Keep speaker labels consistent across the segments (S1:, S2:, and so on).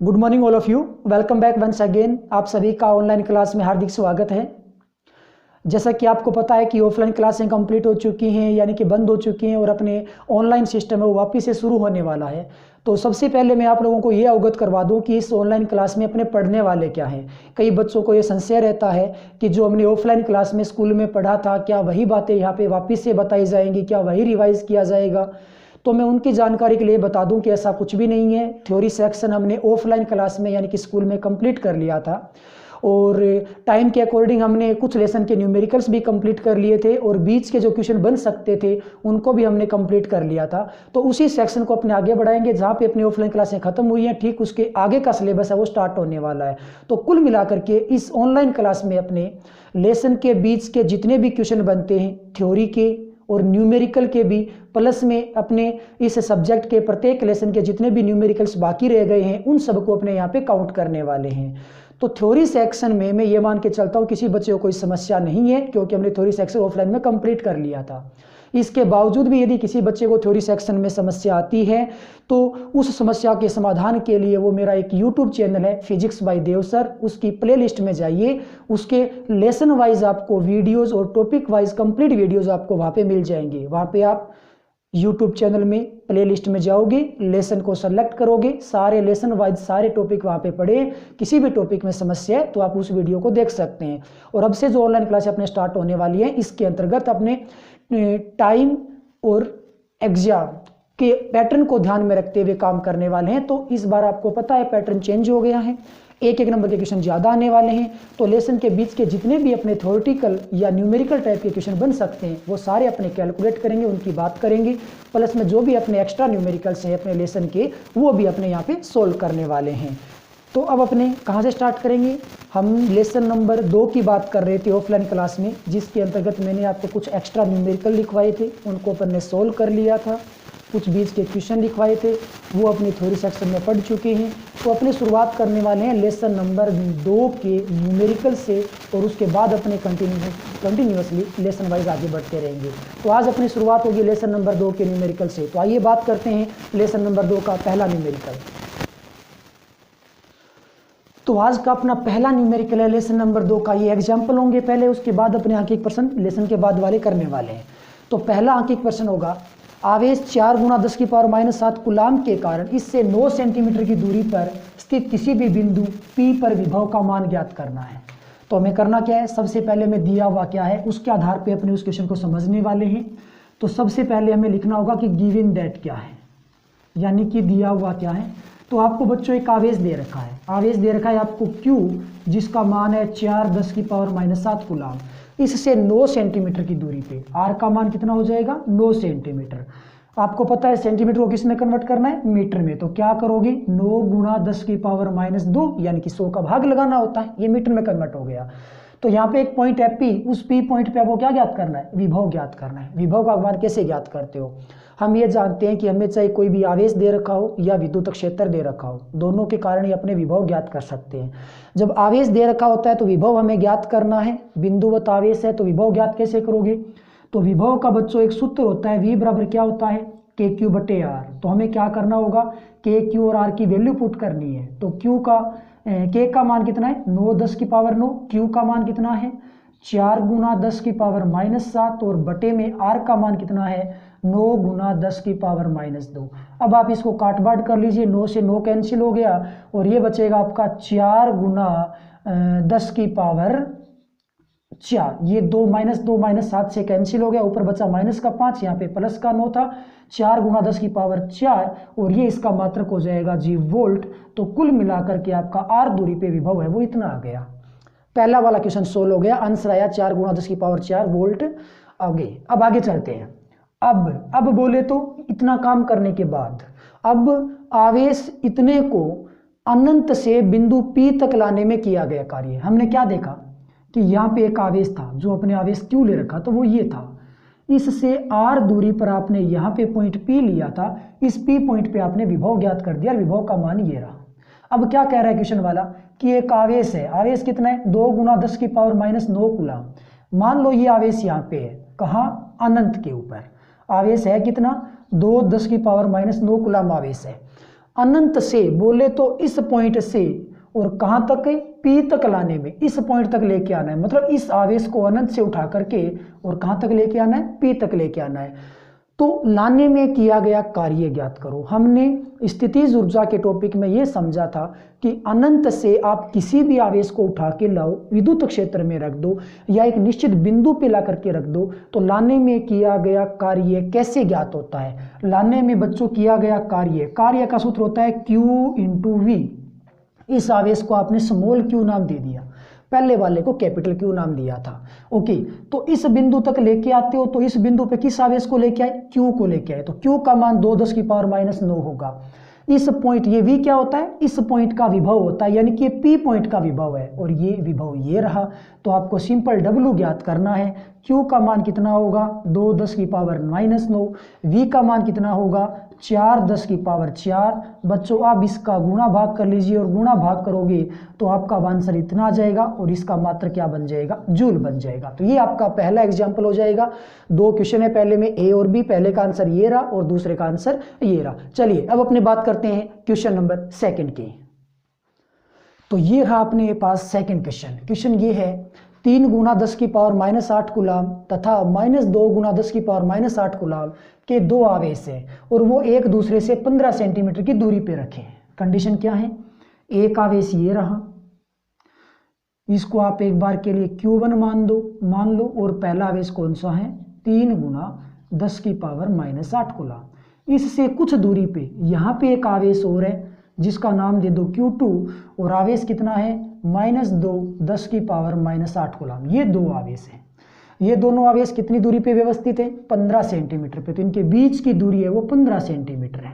S1: Good morning all of you. Welcome back once again. आप सभी का ऑनलाइन क्लास में हार्दिक स्वागत है। जैसा कि आपको पता है कि ऑफलाइन क्लासें कंप्लीट हो चुकी हैं, यानी कि बंद हो चुकी हैं, और अपने ऑनलाइन सिस्टम है वो वापस से शुरू होने वाला है। तो सबसे पहले मैं आप लोगों को ये अवगत करवा दूं कि इस ऑनलाइन क्लास में अपने पढ़ने वाले क्या हैं। कई बच्चों को ये संशय रहता है कि जो हमने ऑफलाइन क्लास में स्कूल में पढ़ा था, क्या वही बातें यहाँ पे वापस से बताई जाएंगी, क्या वही रिवाइज किया जाएगा। तो मैं उनकी जानकारी के लिए बता दूं कि ऐसा कुछ भी नहीं है। थ्योरी सेक्शन हमने ऑफलाइन क्लास में यानी कि स्कूल में कंप्लीट कर लिया था, और टाइम के अकॉर्डिंग हमने कुछ लेसन के न्यूमेरिकल्स भी कंप्लीट कर लिए थे, और बीच के जो क्वेश्चन बन सकते थे उनको भी हमने कंप्लीट कर लिया था। तो उसी सेक्शन को अपने आगे बढ़ाएंगे जहाँ पे अपनी ऑफलाइन क्लासें खत्म हुई हैं, ठीक उसके आगे का सिलेबस है वो स्टार्ट होने वाला है। तो कुल मिलाकर के इस ऑनलाइन क्लास में अपने लेसन के बीच के जितने भी क्वेश्चन बनते हैं, थ्योरी के और न्यूमेरिकल के भी, प्लस में अपने इस सब्जेक्ट के प्रत्येक लेसन के जितने भी न्यूमेरिकल्स बाकी रह गए हैं उन सबको अपने यहाँ पे काउंट करने वाले हैं। तो थ्योरी सेक्शन में मैं ये मान के चलता हूँ किसी बच्चे को कोई समस्या नहीं है, क्योंकि हमने थ्योरी सेक्शन ऑफलाइन में कंप्लीट कर लिया था। इसके बावजूद भी यदि किसी बच्चे को थ्योरी सेक्शन में समस्या आती है तो उस समस्या के समाधान के लिए वो मेरा एक यूट्यूब चैनल है फिजिक्स बाय देव सर, उसकी प्लेलिस्ट में जाइए। उसके लेसन वाइज आपको वीडियोस और टॉपिक वाइज कंप्लीट वीडियोस आपको वहाँ पे मिल जाएंगे। वहाँ पे आप यूट्यूब चैनल में प्लेलिस्ट में जाओगे, लेसन को सेलेक्ट करोगे, सारे लेसन वाइज सारे टॉपिक वहाँ पे पढ़े। किसी भी टॉपिक में समस्या है तो आप उस वीडियो को देख सकते हैं। और अब से जो ऑनलाइन क्लास अपने स्टार्ट होने वाली है, इसके अंतर्गत अपने टाइम और एग्जाम के पैटर्न को ध्यान में रखते हुए काम करने वाले हैं। तो इस बार आपको पता है पैटर्न चेंज हो गया है, एक नंबर के क्वेश्चन ज़्यादा आने वाले हैं। तो लेसन के बीच के जितने भी अपने थ्योरेटिकल या न्यूमेरिकल टाइप के क्वेश्चन बन सकते हैं वो सारे अपने कैलकुलेट करेंगे, उनकी बात करेंगे। प्लस में जो भी अपने एक्स्ट्रा न्यूमेरिकल्स हैं अपने लेसन के, वो भी अपने यहाँ पे सोल्व करने वाले हैं। तो अब अपने कहाँ से स्टार्ट करेंगे? हम लेसन नंबर 2 की बात कर रहे थे ऑफलाइन क्लास में, जिसके अंतर्गत मैंने आपको कुछ एक्स्ट्रा न्यूमेरिकल लिखवाए थे, उनको अपन ने सोल्व कर लिया था। कुछ बीच के क्वेश्चन लिखवाए थे वो अपनी थ्योरी सेक्शन में पढ़ चुके हैं। तो अपनी शुरुआत करने वाले हैं लेसन नंबर 2 के न्यूमेरिकल से, और उसके बाद अपने कंटिन्यूसली लेसन वाइज आगे बढ़ते रहेंगे। तो आज अपनी शुरुआत होगी लेसन नंबर 2 के न्यूमेरिकल से। तो आइए बात करते हैं लेसन नंबर 2 का पहला न्यूमेरिकल। तो आज का अपना पहला न्यूमेरिकल है लेसन नंबर 2 का। ये एग्जाम्पल होंगे पहले, उसके बाद अपने आंकिक प्रश्न लेसन के बाद वाले करने वाले हैं। तो पहला आंकिक प्रश्न होगा, आवेश 4 × 10⁻⁷ कूलाम के कारण इससे 9 सेंटीमीटर की दूरी पर स्थित किसी भी बिंदु P पर विभव का मान ज्ञात करना है। तो हमें करना क्या है? सबसे पहले हमें दिया हुआ क्या है उसके आधार पे अपने उस क्वेश्चन को समझने वाले हैं। तो सबसे पहले हमें लिखना होगा कि गिवन दैट क्या है, यानी कि दिया हुआ क्या है। तो आपको बच्चों एक आवेश दे रखा है, आवेश दे रखा है आपको Q, जिसका मान है 4 × 10⁻⁷ कूलाम। इससे 9 सेंटीमीटर की दूरी पे R का मान कितना हो जाएगा? 9 सेंटीमीटर। आपको पता है सेंटीमीटर को किस में कन्वर्ट करना है? मीटर में। तो क्या करोगे? 9 × 10⁻⁻2, यानी कि 100 का भाग लगाना होता है, ये मीटर में कन्वर्ट हो गया। तो यहाँ पे एक पॉइंट है P, उस P पॉइंट पे आपको क्या ज्ञात करना है? विभव ज्ञात करना है। विभव का मान कैसे ज्ञात करते हो? हम ये जानते हैं कि हमें चाहे कोई भी आवेश दे रखा हो या विद्युत क्षेत्र दे रखा हो, दोनों के कारण ही अपने विभव ज्ञात कर सकते हैं। जब आवेश दे रखा होता है तो विभव हमें ज्ञात करना है, बिंदुवत आवेश है तो विभव ज्ञात कैसे करोगे? तो विभव का बच्चों एक सूत्र होता है, V बराबर क्या होता है? KQ/R। तो हमें क्या करना होगा? KQ और R की वैल्यू पुट करनी है। तो K का मान कितना है? 9 × 10⁹। Q का मान कितना है? 4 × 10⁻⁷, और बटे में R का मान कितना है? 9 × 10⁻²। अब आप इसको काट बांट कर लीजिए, 9 से 9 कैंसिल हो गया, और ये बचेगा आपका 4 × 10⁻⁴। ये 2 -7 से कैंसिल हो गया, ऊपर बचा -5, यहाँ पे प्लस का 9 था। 4 × 10⁻⁴, और ये इसका मात्रक हो जाएगा जी वोल्ट। तो कुल मिलाकर के आपका R दूरी पे विभव है वो इतना आ गया। पहला वाला क्वेश्चन सोल्व हो गया, आंसर आया 4 × 10⁻⁴ वोल्ट। अब आगे चलते हैं। अब बोले तो इतना काम करने के बाद अब आवेश इतने को अनंत से बिंदु P तक लाने में किया गया कार्य। हमने क्या देखा कि यहाँ पे एक आवेश था, जो अपने आवेश Q ले रखा, तो वो ये था। इससे R दूरी पर आपने यहाँ पे पॉइंट P लिया था, इस P पॉइंट पे आपने विभव ज्ञात कर दिया, विभव का मान ये रहा। अब क्या कह रहा है क्वेश्चन वाला कि एक आवेश है, आवेश कितना है? 2 × 10⁻⁹ कूलाम। मान लो ये आवेश यहाँ पे है, कहाँ? अनंत के ऊपर। आवेश है कितना? 2 × 10⁻⁹ कूलाम आवेश है। अनंत से बोले तो इस पॉइंट से और कहाँ तक है, P तक लाने में, इस पॉइंट तक लेके आना है, मतलब इस आवेश को अनंत से उठा करके और कहाँ तक लेके आना है, P तक लेके आना है। तो लाने में किया गया कार्य ज्ञात करो। हमने स्थितिज ऊर्जा के टॉपिक में ये समझा था कि अनंत से आप किसी भी आवेश को उठा के लाओ, विद्युत क्षेत्र में रख दो या एक निश्चित बिंदु पे ला करके रख दो, तो लाने में किया गया कार्य कैसे ज्ञात होता है। लाने में बच्चों किया गया कार्य का सूत्र होता है Q × V। इस आवेश को आपने स्मॉल q नाम दे दिया, पहले वाले को कैपिटल Q नाम दिया था। ओके, तो इस बिंदु तक लेके आते हो तो इस बिंदु पे किस आवेश को लेके आए, Q को लेके आए, तो Q का मान 2⁻⁻9 होगा। इस पॉइंट, ये V क्या होता है, इस पॉइंट का विभव होता है, यानी कि P पॉइंट का विभव है और ये विभव ये रहा। तो आपको सिंपल W ज्ञात करना है। Q का मान कितना होगा, 2⁻⁻9। V का मान कितना होगा, 4⁻⁴। बच्चों आप इसका गुणा भाग कर लीजिए और गुणा भाग करोगे तो आपका आंसर इतना आ जाएगा और इसका मात्र क्या बन जाएगा, जूल बन जाएगा। तो ये आपका पहला एग्जाम्पल हो जाएगा। 2 क्वेश्चन है पहले में, A और B, पहले का आंसर ये रहा और दूसरे का आंसर ये रहा। चलिए अब अपने बात करते हैं क्वेश्चन नंबर 2 की। तो ये रहा अपने पास सेकंड क्वेश्चन। क्वेश्चन ये है 3 × 10⁻⁸ कूलाम तथा -2 × 10⁻⁸ कूलाम के 2 आवेश हैं और वो एक दूसरे से 15 सेंटीमीटर की दूरी पे रखे हैं। कंडीशन क्या है, एक आवेश ये रहा, इसको आप एक बार के लिए Q1 मान लो और पहला आवेश कौन सा है, 3 × 10⁻⁸ कूलाम। इससे कुछ दूरी पे यहाँ पे एक आवेश और है जिसका नाम दे दो Q2 और आवेश कितना है, -2 10⁻⁸ कूलाम। ये 2 आवेश हैं। ये दोनों आवेश कितनी दूरी पे व्यवस्थित है, 15 सेंटीमीटर पे। तो इनके बीच की दूरी है वो 15 सेंटीमीटर है।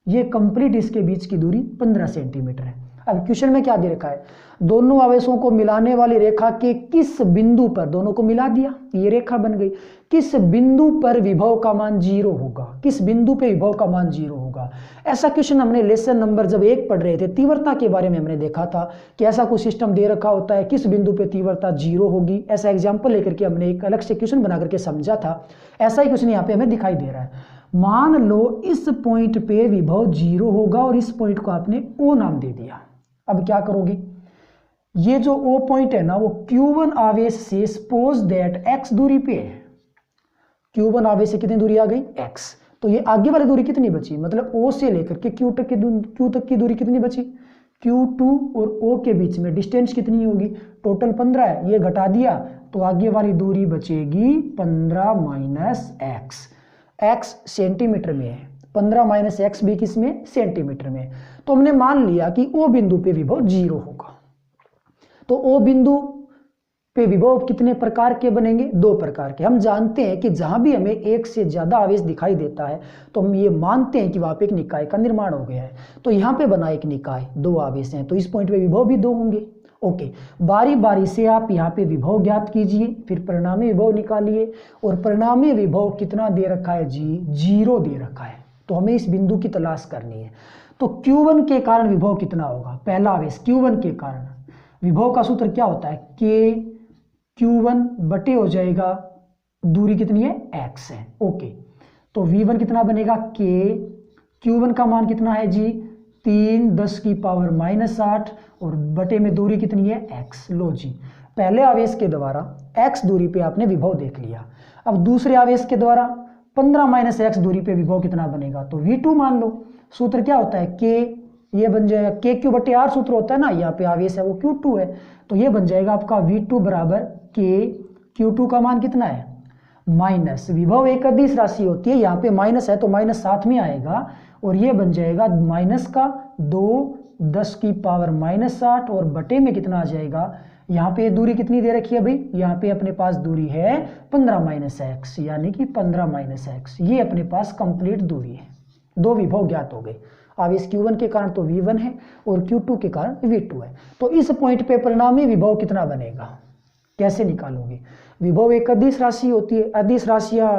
S1: ये कंप्लीट इसके बीच की दूरी 15 सेंटीमीटर है। अब क्वेश्चन में क्या दे रखा है, दोनों आवेशों को मिलाने वाली रेखा के किस बिंदु पर, दोनों को मिला दिया, ये रेखा बन गई, किस बिंदु पर विभव का मान 0 होगा, किस बिंदु पे विभव का मान 0 होगा। ऐसा क्वेश्चन हमने लेसन नंबर जब 1 पढ़ रहे थे, तीव्रता के बारे में हमने देखा था कि ऐसा कुछ सिस्टम दे रखा होता है, किस बिंदु पे तीव्रता 0 होगी। ऐसा एग्जाम्पल लेकर के हमने एक अलग से क्वेश्चन बना करके समझा था। ऐसा ही क्वेश्चन यहाँ पे हमें दिखाई दे रहा है। मान लो इस पॉइंट पे विभव 0 होगा और इस पॉइंट को आपने O नाम दे दिया। अब क्या करोगे, ये जो O पॉइंट है ना वो Q1 आवेश से सपोज दैट x दूरी पे है। Q1 आवेश से कितनी दूरी आ गई, x। तो ये आगे वाली दूरी कितनी बची, मतलब O से लेकर के Q तक की दूरी कितनी बची, Q2 और O के बीच में डिस्टेंस कितनी होगी, टोटल 15 है, ये घटा दिया तो आगे वाली दूरी बचेगी 15 - x। x सेंटीमीटर में है, 15 - x भी किस में, सेंटीमीटर में। तो हमने मान लिया कि O बिंदु पे विभव 0 होगा। तो O बिंदु पे विभव कितने प्रकार के बनेंगे, 2 प्रकार के। हम जानते हैं कि जहां भी हमें एक से ज्यादा आवेश दिखाई देता है तो हम ये मानते हैं कि वहां पे एक निकाय का निर्माण हो गया है। तो यहाँ पे बना एक निकाय, 2 आवेश हैं, तो इस पॉइंट पे विभव भी 2 होंगे। ओके, बारी बारी से आप यहाँ पे विभव ज्ञात कीजिए, फिर परिणामी विभव निकालिए। और परिणामी विभव कितना दे रखा है जी, 0 दे रखा है। तो हमें इस बिंदु की तलाश करनी है। तो Q1 के कारण विभव कितना होगा, पहला आवेश Q1 के कारण विभव का सूत्र क्या होता है, K Q1 बटे हो जाएगा दूरी कितनी है, x है। ओके, तो V1 कितना बनेगा, K Q1 का मान कितना है जी, 3 10⁻⁸ और बटे में दूरी कितनी है, x। लो जी, पहले आवेश के द्वारा x दूरी पे आपने विभव देख लिया। अब दूसरे आवेश के द्वारा 15 - x दूरी पे विभव कितना बनेगा, तो V2 मान लो। सूत्र क्या होता है, K, ये बन जाएगा KQ/R सूत्र होता है ना, यहाँ पे आवेश है वो Q2 है, तो ये बन जाएगा आपका V2 बराबर K। Q2 का मान कितना है, माइनस, विभव एक अदिश राशि होती है, यहाँ पे माइनस है तो माइनस साथ में आएगा और ये बन जाएगा माइनस का 2 10⁻⁻60 और बटे में कितना आ जाएगा, यहाँ पे दूरी कितनी दे रखी है भाई, यहाँ पे अपने पास दूरी है 15 - x, यानी कि 15 - x, ये अपने पास कंप्लीट दूरी है। 2 विभव ज्ञात हो गए, आवेश Q1 के कारण तो V1 है और Q2 के कारण V2 है। तो इस पॉइंट पे परिणामी विभव कितना बनेगा, कैसे निकालोगे, विभव एक अदिश राशि होती है, अदिश राशियां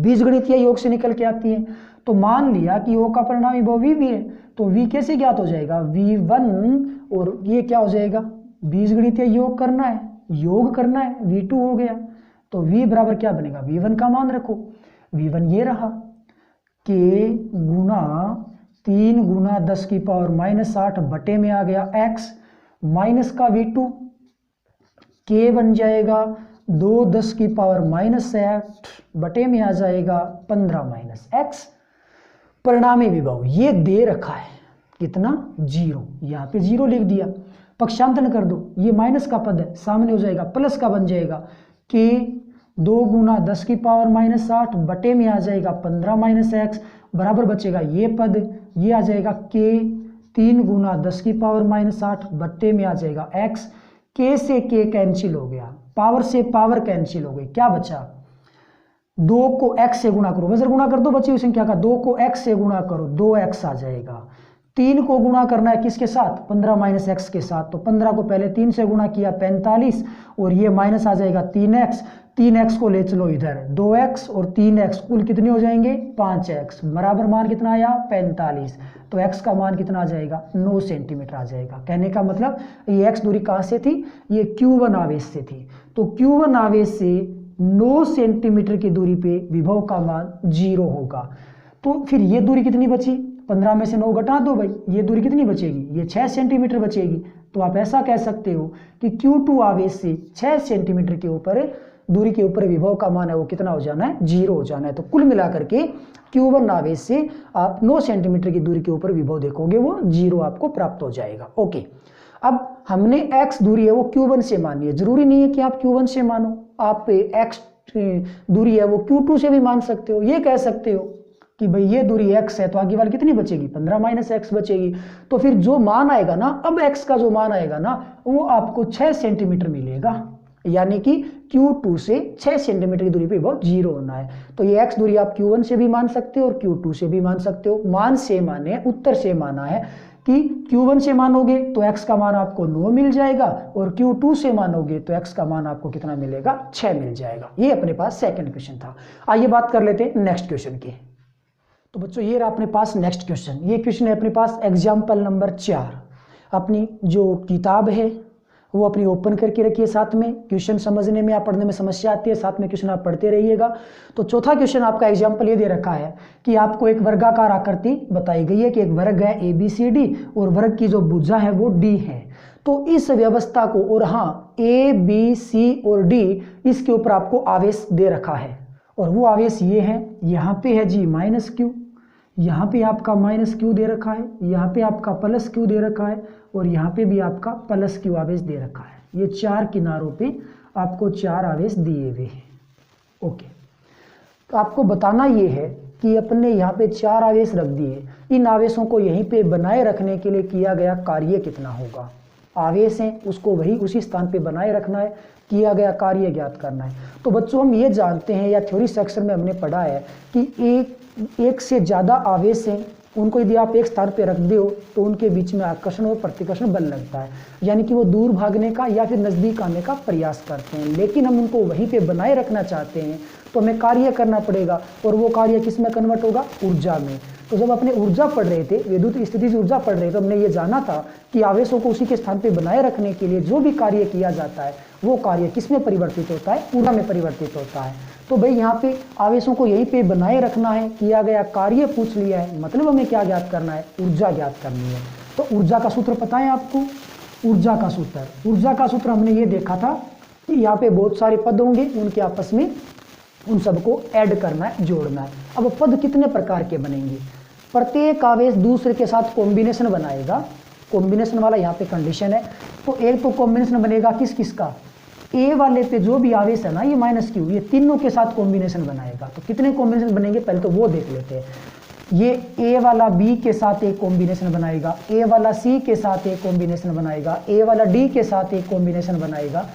S1: बीजगणितीय योग से निकल के आती हैं। तो मान लिया कि O का परिणामी विभव V है, तो V कैसे ज्ञात हो जाएगा, V1 और ये क्या हो जाएगा, बीजगणितीय योग करना है, V2 हो गया। तो V बराबर क्या बनेगा, V1 का मान रखो, V1 ये रहा, K गुणा 3 गुना 10 की पावर माइनस 8 बटे में आ गया x माइनस का v2 k बन जाएगा 2 10 की पावर माइनस 8 बटे में आ जाएगा 15 माइनस x। परिणामी विभव ये दे रखा है कितना 0, यहाँ पे 0 लिख दिया। पक्षांतरण कर दो, ये माइनस का पद है सामने हो जाएगा प्लस का बन जाएगा कि 2 गुना 10 की पावर माइनस 8 बटे में आ जाएगा 15 माइनस एक्स बराबर बचेगा ये पद, ये आ जाएगा के 3 गुना 10 की पावर माइनस 8 बटे में आ जाएगा एक्स। के से के कैंसिल हो गया, पावर से पावर कैंसिल हो गई, क्या बचा 2 को x से गुणा करो, वजर गुणा कर दो बची हुई संख्या का, 2 को x से गुणा करो 2x आ जाएगा। 3 को गुणा करना है किसके साथ 15 माइनस एक्स के साथ, तो 15 को पहले 3 से गुणा किया 45 और ये माइनस आ जाएगा 3x। 3x को ले चलो इधर 2x और 3x कुल कितने हो जाएंगे 5x बराबर मान कितना आया 45, तो x का मान कितना आ जाएगा 9 सेंटीमीटर आ जाएगा। कहने का मतलब ये x दूरी कहाँ से थी, ये q1 आवेश से थी, तो q1 आवेश से 9 सेंटीमीटर की दूरी पे विभव का मान 0 होगा। तो फिर ये दूरी कितनी बची, 15 में से 9 घटा दो भाई, ये दूरी कितनी बचेगी, ये 6 सेंटीमीटर बचेगी। तो आप ऐसा कह सकते हो कि Q2 आवेश से 6 सेंटीमीटर के ऊपर दूरी के ऊपर विभव का मान है वो कितना हो जाना है 0 हो जाना है। तो कुल मिलाकर के Q1 आवेश से आप 9 सेंटीमीटर की दूरी के ऊपर विभव देखोगे वो 0 आपको प्राप्त हो जाएगा। ओके, अब हमने x दूरी है वो Q1 से मानी है, जरूरी नहीं है कि आप Q1 से मानो, आप x दूरी है वो Q2 से भी मान सकते हो। ये कह सकते हो कि भाई ये दूरी x है तो आगे वाली कितनी बचेगी 15 माइनस एक्स बचेगी, तो फिर जो मान आएगा ना, अब x का जो मान आएगा ना वो आपको 6 सेंटीमीटर मिलेगा, यानी कि Q2 से 6 सेंटीमीटर की दूरी पे बहुत 0 होना है। तो ये x दूरी आप Q1 से भी मान सकते हो और Q2 से भी मान सकते हो। मान से माने उत्तर से माना है कि Q1 से मानोगे तो x का मान आपको 9 मिल जाएगा और Q2 से मानोगे तो x का मान आपको कितना मिलेगा 6 मिल जाएगा। ये अपने पास सेकंड क्वेश्चन था। आइए बात कर लेते हैं नेक्स्ट क्वेश्चन की। तो बच्चों ये रहा अपने पास नेक्स्ट क्वेश्चन। ये क्वेश्चन है अपने पास एग्जाम्पल नंबर 4। अपनी जो किताब है वो अपनी ओपन करके रखिए, साथ में क्वेश्चन समझने में या पढ़ने में समस्या आती है साथ में क्वेश्चन आप पढ़ते रहिएगा। तो चौथा क्वेश्चन आपका एग्जाम्पल ये दे रखा है कि आपको एक वर्गाकार आकृति बताई गई है कि एक वर्ग है ABCD और वर्ग की जो भुजा है वो D है। तो इस व्यवस्था को, और हाँ ABC और D इसके ऊपर आपको आवेश दे रखा है और वो आवेश ये है, यहाँ पे है जी माइनस Q, यहाँ पे आपका माइनस Q दे रखा है, यहाँ पे आपका प्लस Q दे रखा है और यहाँ पे भी आपका प्लस Q आवेश दे रखा है। ये 4 किनारों पे आपको 4 आवेश दिए हुए हैं। ओके, तो आपको बताना ये है कि अपने यहाँ पे 4 आवेश रख दिए, इन आवेशों को यहीं पे बनाए रखने के लिए किया गया कार्य कितना होगा। आवेश हैं उसको वही उसी स्थान पे बनाए रखना है, किया गया कार्य ज्ञात करना है। तो बच्चों हम ये जानते हैं या थ्योरी सेक्शन में हमने पढ़ा है कि एक से ज़्यादा आवेश हैं, उनको यदि आप एक स्थान पे रख दो तो उनके बीच में आकर्षण और प्रतिकर्षण बल लगता है, यानी कि वो दूर भागने का या फिर नज़दीक आने का प्रयास करते हैं। लेकिन हम उनको वहीं पे बनाए रखना चाहते हैं तो हमें कार्य करना पड़ेगा, और वो कार्य किस में कन्वर्ट होगा, ऊर्जा में। तो जब अपने ऊर्जा पढ़ रहे थे, विद्युत स्थितिज ऊर्जा पढ़ रहे थे, तो हमने ये जाना था कि आवेशों को उसी के स्थान पे बनाए रखने के लिए जो भी कार्य किया जाता है वो कार्य किस में परिवर्तित होता है, ऊर्जा में परिवर्तित होता है। तो भाई यहाँ पे आवेशों को यहीं पे बनाए रखना है, किया गया कार्य पूछ लिया है, मतलब हमें क्या ज्ञात करना है, ऊर्जा ज्ञात करनी है। तो ऊर्जा का सूत्र पता है आपको, ऊर्जा का सूत्र हमने ये देखा था कि यहाँ पे बहुत सारे पद होंगे, उनके आपस में उन सबको ऐड करना है, जोड़ना है। अब पद कितने प्रकार के बनेंगे, प्रत्येक आवेश दूसरे के साथ कॉम्बिनेशन बनाएगा, कॉम्बिनेशन वाला यहाँ पे कंडीशन है। तो एक तो कॉम्बिनेशन बनेगा किस किस का, ए वाले पे जो भी आवेश है ना ये माइनस Q, ये तीनों के साथ कॉम्बिनेशन बनाएगा। तो कितने कॉम्बिनेशन बनेंगे पहले तो वो देख लेते हैं। ये ए वाला बी के साथ एक कॉम्बिनेशन बनाएगा, ए वाला सी के साथ एक कॉम्बिनेशन बनाएगा, ए वाला डी के साथ एक कॉम्बिनेशन बनाएगा।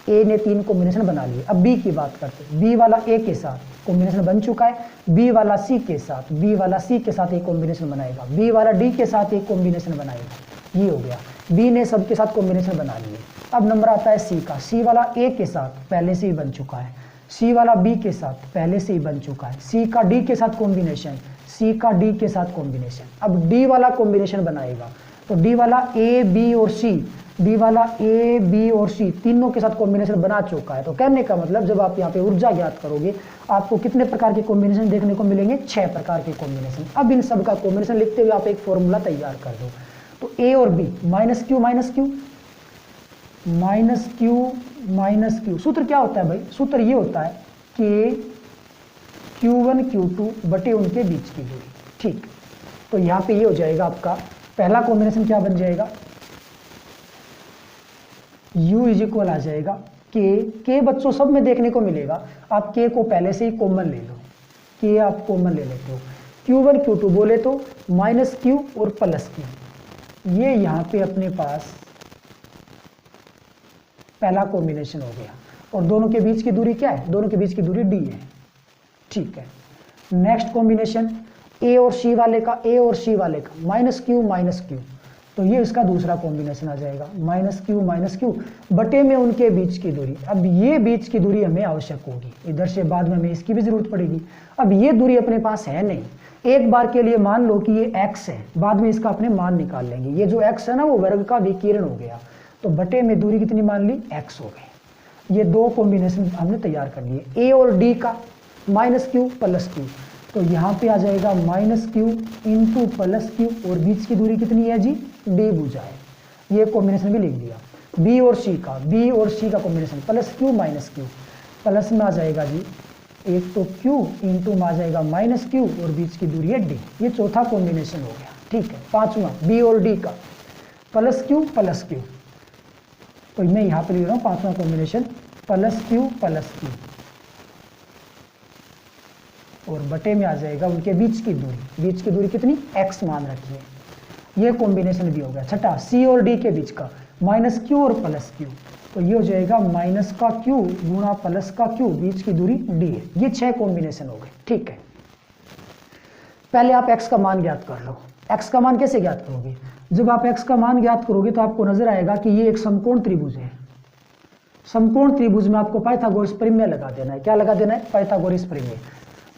S1: ए ने 3 कॉम्बिनेशन बना लिए। अब बी की बात करते हैं, बी वाला ए के साथ कॉम्बिनेशन बन चुका है, बी वाला सी के साथ एक कॉम्बिनेशन बनाएगा, बी वाला डी के साथ एक कॉम्बिनेशन बनाएगा। ये हो गया, बी ने सबके साथ कॉम्बिनेशन बना लिए। अब नंबर आता है सी का, सी वाला ए के साथ पहले से ही बन चुका है, सी वाला बी के साथ पहले से ही बन चुका है, सी का डी के साथ कॉम्बिनेशन, सी का डी के साथ कॉम्बिनेशन। अब डी वाला कॉम्बिनेशन बनाएगा, तो डी वाला ए बी और सी, डी वाला ए बी और सी तीनों के साथ कॉम्बिनेशन बना चुका है। तो कहने का मतलब जब आप यहाँ पे ऊर्जा ज्ञात करोगे आपको कितने प्रकार के कॉम्बिनेशन देखने को मिलेंगे, 6 प्रकार के कॉम्बिनेशन। अब इन सब का कॉम्बिनेशन लिखते हुए आप एक फॉर्मूला तैयार कर दो। तो ए और B minus Q minus Q minus Q minus Q, सूत्र क्या होता है भाई, सूत्र ये होता है कि Q1 Q2 बटे उनके बीच की दूरी। ठीक, तो यहाँ पे ये हो जाएगा आपका पहला कॉम्बिनेशन क्या बन जाएगा, U इज इक्वल आ जाएगा के बच्चों सब में देखने को मिलेगा, आप के को पहले से ही कॉमन ले लो, के आप कॉमन ले लेते हो। Q1 Q2 बोले तो माइनस क्यू और प्लस क्यू, ये यहाँ पे अपने पास पहला कॉम्बिनेशन हो गया। और दोनों के बीच की दूरी क्या है, दोनों के बीच की दूरी d है। ठीक है, नेक्स्ट कॉम्बिनेशन ए और सी वाले का, ए और सी वाले का माइनस क्यू, तो ये इसका दूसरा कॉम्बिनेशन आ जाएगा माइनस क्यू बटे में उनके बीच की दूरी। अब ये बीच की दूरी हमें आवश्यक होगी, इधर से बाद में हमें इसकी भी जरूरत पड़ेगी। अब ये दूरी अपने पास है नहीं, एक बार के लिए मान लो कि ये x है, बाद में इसका अपने मान निकाल लेंगे। ये जो x है ना वो वर्ग का विकिरण हो गया, तो बटे में दूरी कितनी मान ली, x हो गई। ये दो कॉम्बिनेशन हमने तैयार कर लिए, ए और डी का माइनस क्यू प्लस क्यू, तो यहाँ पे आ जाएगा minus Q into plus Q और बीच की दूरी कितनी है जी, डी भुजा है। ये कॉम्बिनेशन भी लिख दिया। बी और सी का combination plus Q minus Q, plus में आ जाएगा जी एक तो क्यू इंटू में आ जाएगा माइनस क्यू और बीच की दूरी है डी। ये चौथा कॉम्बिनेशन हो गया। ठीक है, पांचवा बी और डी का प्लस क्यू, तो मैं यहाँ पे लिख रहा हूँ पांचवा कॉम्बिनेशन प्लस क्यू और बटे में आ जाएगा उनके बीच की दूरी कितनी, x मान रखी है। ये कॉम्बिनेशन भी हो गया। छठा सी और डी के बीच का माइनस क्यू और प्लस क्यू, तो ये हो जाएगा माइनस का क्यू गुणा प्लस का क्यू, बीच की दूरी डी है। ये 6 कॉम्बिनेशन हो गए। ठीक है, पहले आप x का मान ज्ञात कर लो। x का मान कैसे ज्ञात करोगे, जब आप x का मान ज्ञात करोगे तो आपको नजर आएगा कि ये एक समकोण त्रिभुज है। समकोण त्रिभुज में आपको पाइथागोरस प्रमेय लगा देना है। क्या लगा देना है, पाइथागोरस प्रमेय।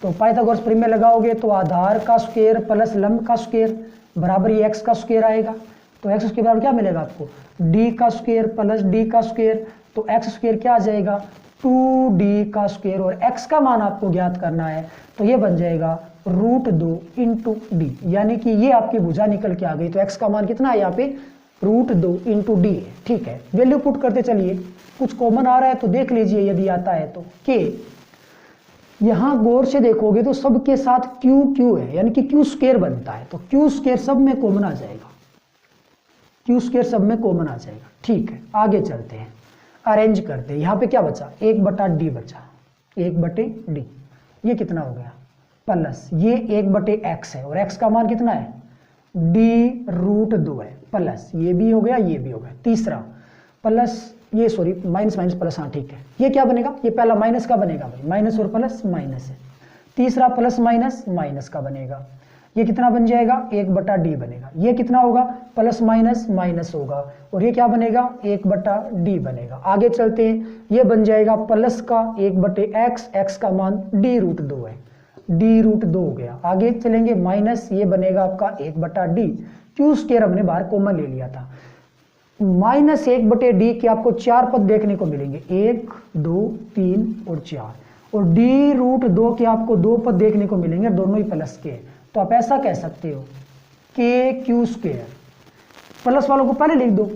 S1: तो पाइथागोरस प्रमेय लगाओगे तो आधार का स्क्वायर प्लस लंब का स्क्वायर बराबर ये x का स्क्वायर आएगा। तो x स्क्वायर बराबर क्या मिलेगा आपको, d का स्क्वायर प्लस d का स्क्वायर, तो x स्क्वायर क्या आ जाएगा 2d का स्क्वायर, और x का मान आपको ज्ञात करना है तो ये बन जाएगा √2 इंटू डी, यानी कि ये आपकी भुजा निकल के आ गई। तो x का मान कितना है यहाँ पे √2 इंटू डी है। ठीक है, वैल्यू पुट करते चलिए, कुछ कॉमन आ रहा है तो देख लीजिए, यदि आता है तो के यहाँ गौर से देखोगे तो सबके साथ क्यू है, यानी कि क्यू स्क्वायर बनता है, तो क्यू स्क्वायर सब में कॉमन आ जाएगा, क्यू स्क्वायर सब में कॉमन आ जाएगा। ठीक है, आगे चलते हैं, अरेंज करते हैं। यहाँ पे क्या बचा, 1/d बचा, 1/d, ये कितना हो गया प्लस ये 1/x है, और x का मान कितना है d√2 है, प्लस ये भी हो गया, ये भी हो गया। तीसरा प्लस ये सॉरी माइनस प्लस, हाँ ठीक है, ये क्या बनेगा, ये पहला माइनस का बनेगा भाई, माइनस और प्लस माइनस है। तीसरा प्लस माइनस का बनेगा, ये कितना बन जाएगा 1/d बनेगा। ये कितना होगा प्लस माइनस होगा, और ये क्या बनेगा 1/d बनेगा। आगे चलते हैं, ये बन जाएगा प्लस का 1/x, x का मान d√2 है, d√2 हो गया। आगे चलेंगे माइनस, ये बनेगा आपका 1/d, क्यू स्क्वायर हमने बाहर कॉमन ले लिया था। माइनस 1/d के आपको 4 पद देखने को मिलेंगे, 1 2 3 और 4, और d√2 के आपको 2 पद देखने को मिलेंगे, दोनों ही प्लस के। तो आप ऐसा कह सकते हो के क्यू स्क्वायर, प्लस वालों को पहले लिख दो,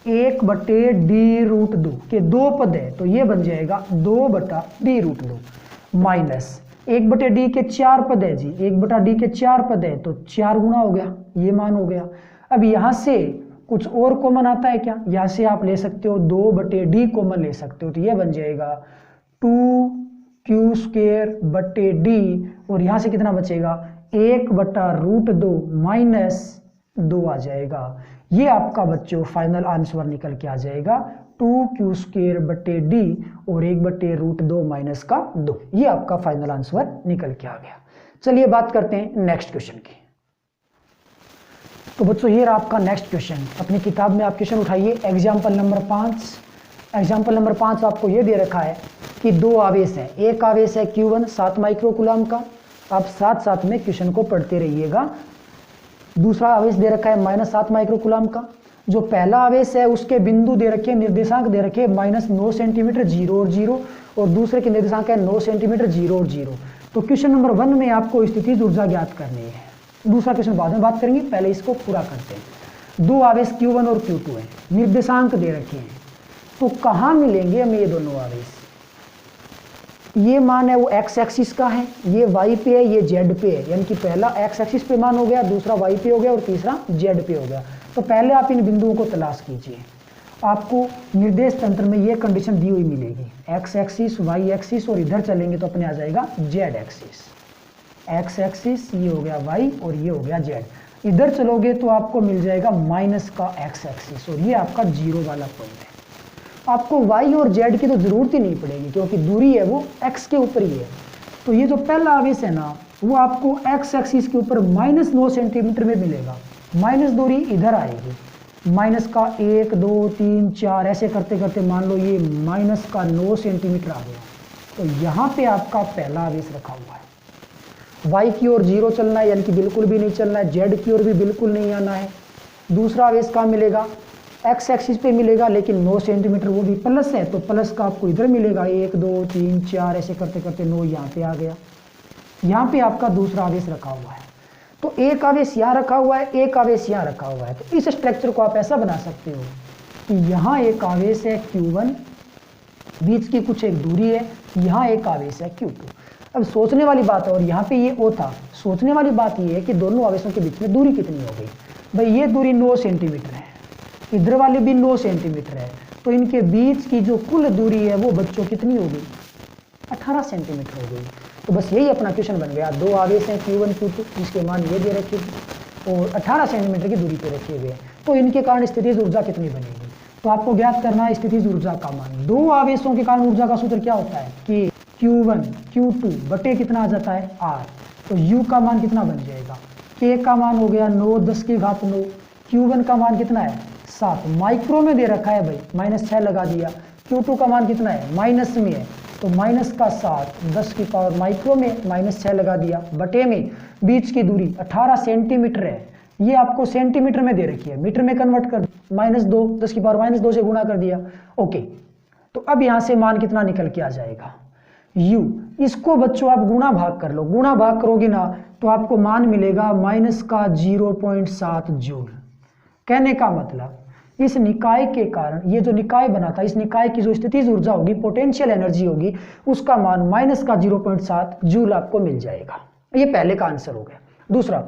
S1: 1/d√2 के 2 पद है तो ये बन जाएगा 2/d√2, माइनस 1/d के 4 पद है जी, 1/d के 4 पद है तो 4 गुना हो गया, ये मान हो गया। अब यहां से कुछ और कॉमन आता है क्या, यहाँ से आप ले सकते हो 2/d कॉमन ले सकते हो, तो ये बन जाएगा 2q²/d, और यहाँ से कितना बचेगा 1/√2 माइनस 2 आ जाएगा। ये आपका बच्चों फाइनल आंसर निकल के आ जाएगा 2q²/d और 1/√2 माइनस का 2, ये आपका फाइनल आंसर निकल के आ गया। चलिए बात करते हैं नेक्स्ट क्वेश्चन की। तो बच्चों ये रहा आपका नेक्स्ट क्वेश्चन, अपनी किताब में आप क्वेश्चन उठाइए, एग्जाम्पल नंबर 5। एग्जाम्पल नंबर 5 आपको ये दे रखा है कि 2 आवेश हैं, एक आवेश है Q1 7 माइक्रो कूलम का। आप साथ साथ में क्वेश्चन को पढ़ते रहिएगा, दूसरा आवेश दे रखा है -7 माइक्रोकूलम का। जो पहला आवेश है उसके बिंदु दे रखे हैं, निर्देशांक दे रखे हैं -9 सेंटीमीटर 0 और 0, और दूसरे के निर्देशांक है 9 सेंटीमीटर 0 और 0। तो क्वेश्चन नंबर 1 में आपको स्थितिज ऊर्जा ज्ञात करनी है। दूसरा क्वेश्चन बाद में बात करेंगे, पहले इसको पूरा करते हैं। दो आवेश Q1 और Q2 है, निर्देशांक दे रखे हैं, तो कहाँ मिलेंगे हमें ये दोनों आवेश? ये मान है वो x एक्सिस का है, ये y पे है, ये z पे है, यानी कि पहला x एक्सिस पे मान हो गया, दूसरा y पे हो गया और तीसरा z पे हो गया। तो पहले आप इन बिंदुओं को तलाश कीजिए। आपको निर्देश तंत्र में ये कंडीशन दी हुई मिलेगी, x एक्सिस, y एक्सिस, और इधर चलेंगे तो अपने आ जाएगा z एक्सिस। x एक्सिस ये हो गया y और ये हो गया z। इधर चलोगे तो आपको मिल जाएगा माइनस का x एक्सिस, और ये आपका 0 वाला पॉइंट है। आपको y और z की तो जरूरत ही नहीं पड़ेगी क्योंकि दूरी है वो x के ऊपर ही है। तो ये जो पहला आवेश है ना वो आपको x एक्सिस के ऊपर -9 सेंटीमीटर में मिलेगा। माइनस दूरी इधर आएगी, माइनस का 1 2 3 4 ऐसे करते करते मान लो ये माइनस का 9 सेंटीमीटर आ गया। तो यहाँ पे आपका पहला आवेश रखा हुआ है। y की ओर 0 चलना है, यानी कि बिल्कुल भी नहीं चलना है, z की ओर भी बिल्कुल नहीं आना है। दूसरा आवेश कहाँ मिलेगा? x एक्सिस पे मिलेगा, लेकिन 9 सेंटीमीटर वो भी प्लस है, तो प्लस का आपको इधर मिलेगा 1 2 3 4 ऐसे करते करते 9 यहाँ पे आ गया। यहाँ पे आपका दूसरा आवेश रखा हुआ है। तो एक आवेश यहाँ रखा हुआ है, एक आवेश यहाँ रखा हुआ है। तो इस स्ट्रक्चर को आप ऐसा बना सकते हो कि यहाँ एक आवेश है Q1, बीच की कुछ एक दूरी है, यहाँ एक आवेश है Q2। अब सोचने वाली बात है, और यहाँ पे ये O था, सोचने वाली बात ये है कि दोनों आवेशों के बीच में दूरी कितनी हो गई। भाई ये दूरी 9 सेंटीमीटर है, इधर वाले भी 9 सेंटीमीटर है, तो इनके बीच की जो कुल दूरी है वो बच्चों कितनी हो गई? 18 सेंटीमीटर हो गई। तो बस यही अपना क्वेश्चन बन गया। दो आवेश हैं Q1 Q2, इसके मान ये दे रखे और 18 सेंटीमीटर की दूरी पे रखे हुए हैं। तो इनके कारण स्थितिज ऊर्जा कितनी बनेगी? तो आपको ज्ञात करना है स्थितिज ऊर्जा का मान। दो आवेशों के कारण ऊर्जा का सूत्र क्या होता है कि Q1 Q2 बटे कितना आ जाता है R। तो U का मान कितना बन जाएगा? K का मान हो गया 9 10 की घात 9, Q1 का मान कितना है 7, माइक्रो में दे रखा है भाई, -6 लगा दिया। Q2 का मान कितना है? माइनस में है, तो माइनस का 7 10 की पावर माइक्रो में -6 लगा दिया, बटे में बीच की दूरी 18 सेंटीमीटर है। ये आपको सेंटीमीटर में दे रखी है, मीटर में कन्वर्ट कर -2 10 की पावर -2 से गुणा कर दिया। ओके, तो अब यहाँ से मान कितना निकल के आ जाएगा? U। इसको बच्चों आप गुणा भाग कर लो, गुणा भाग करोगे ना तो आपको मान मिलेगा -0.7 जूल। कहने का मतलब इस निकाय के कारण, ये जो निकाय बना था, इस निकाय की जो स्थितिज ऊर्जा होगी, पोटेंशियल एनर्जी होगी, उसका मान -0.7 जूल आपको मिल जाएगा। ये पहले का आंसर हो गया। दूसरा,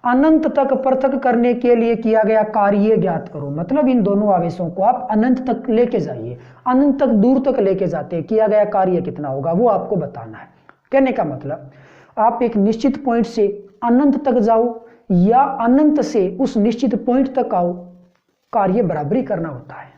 S1: अनंत तक पृथक करने के लिए किया गया कार्य ज्ञात करो। मतलब इन दोनों आवेशों को आप अनंत तक लेके जाइए, अनंत तक दूर तक लेके जाते हैं, किया गया कार्य कितना होगा वो आपको बताना है। कहने का मतलब आप एक निश्चित पॉइंट से अनंत तक जाओ या अनंत से उस निश्चित पॉइंट तक आओ, कार्य बराबरी करना होता है।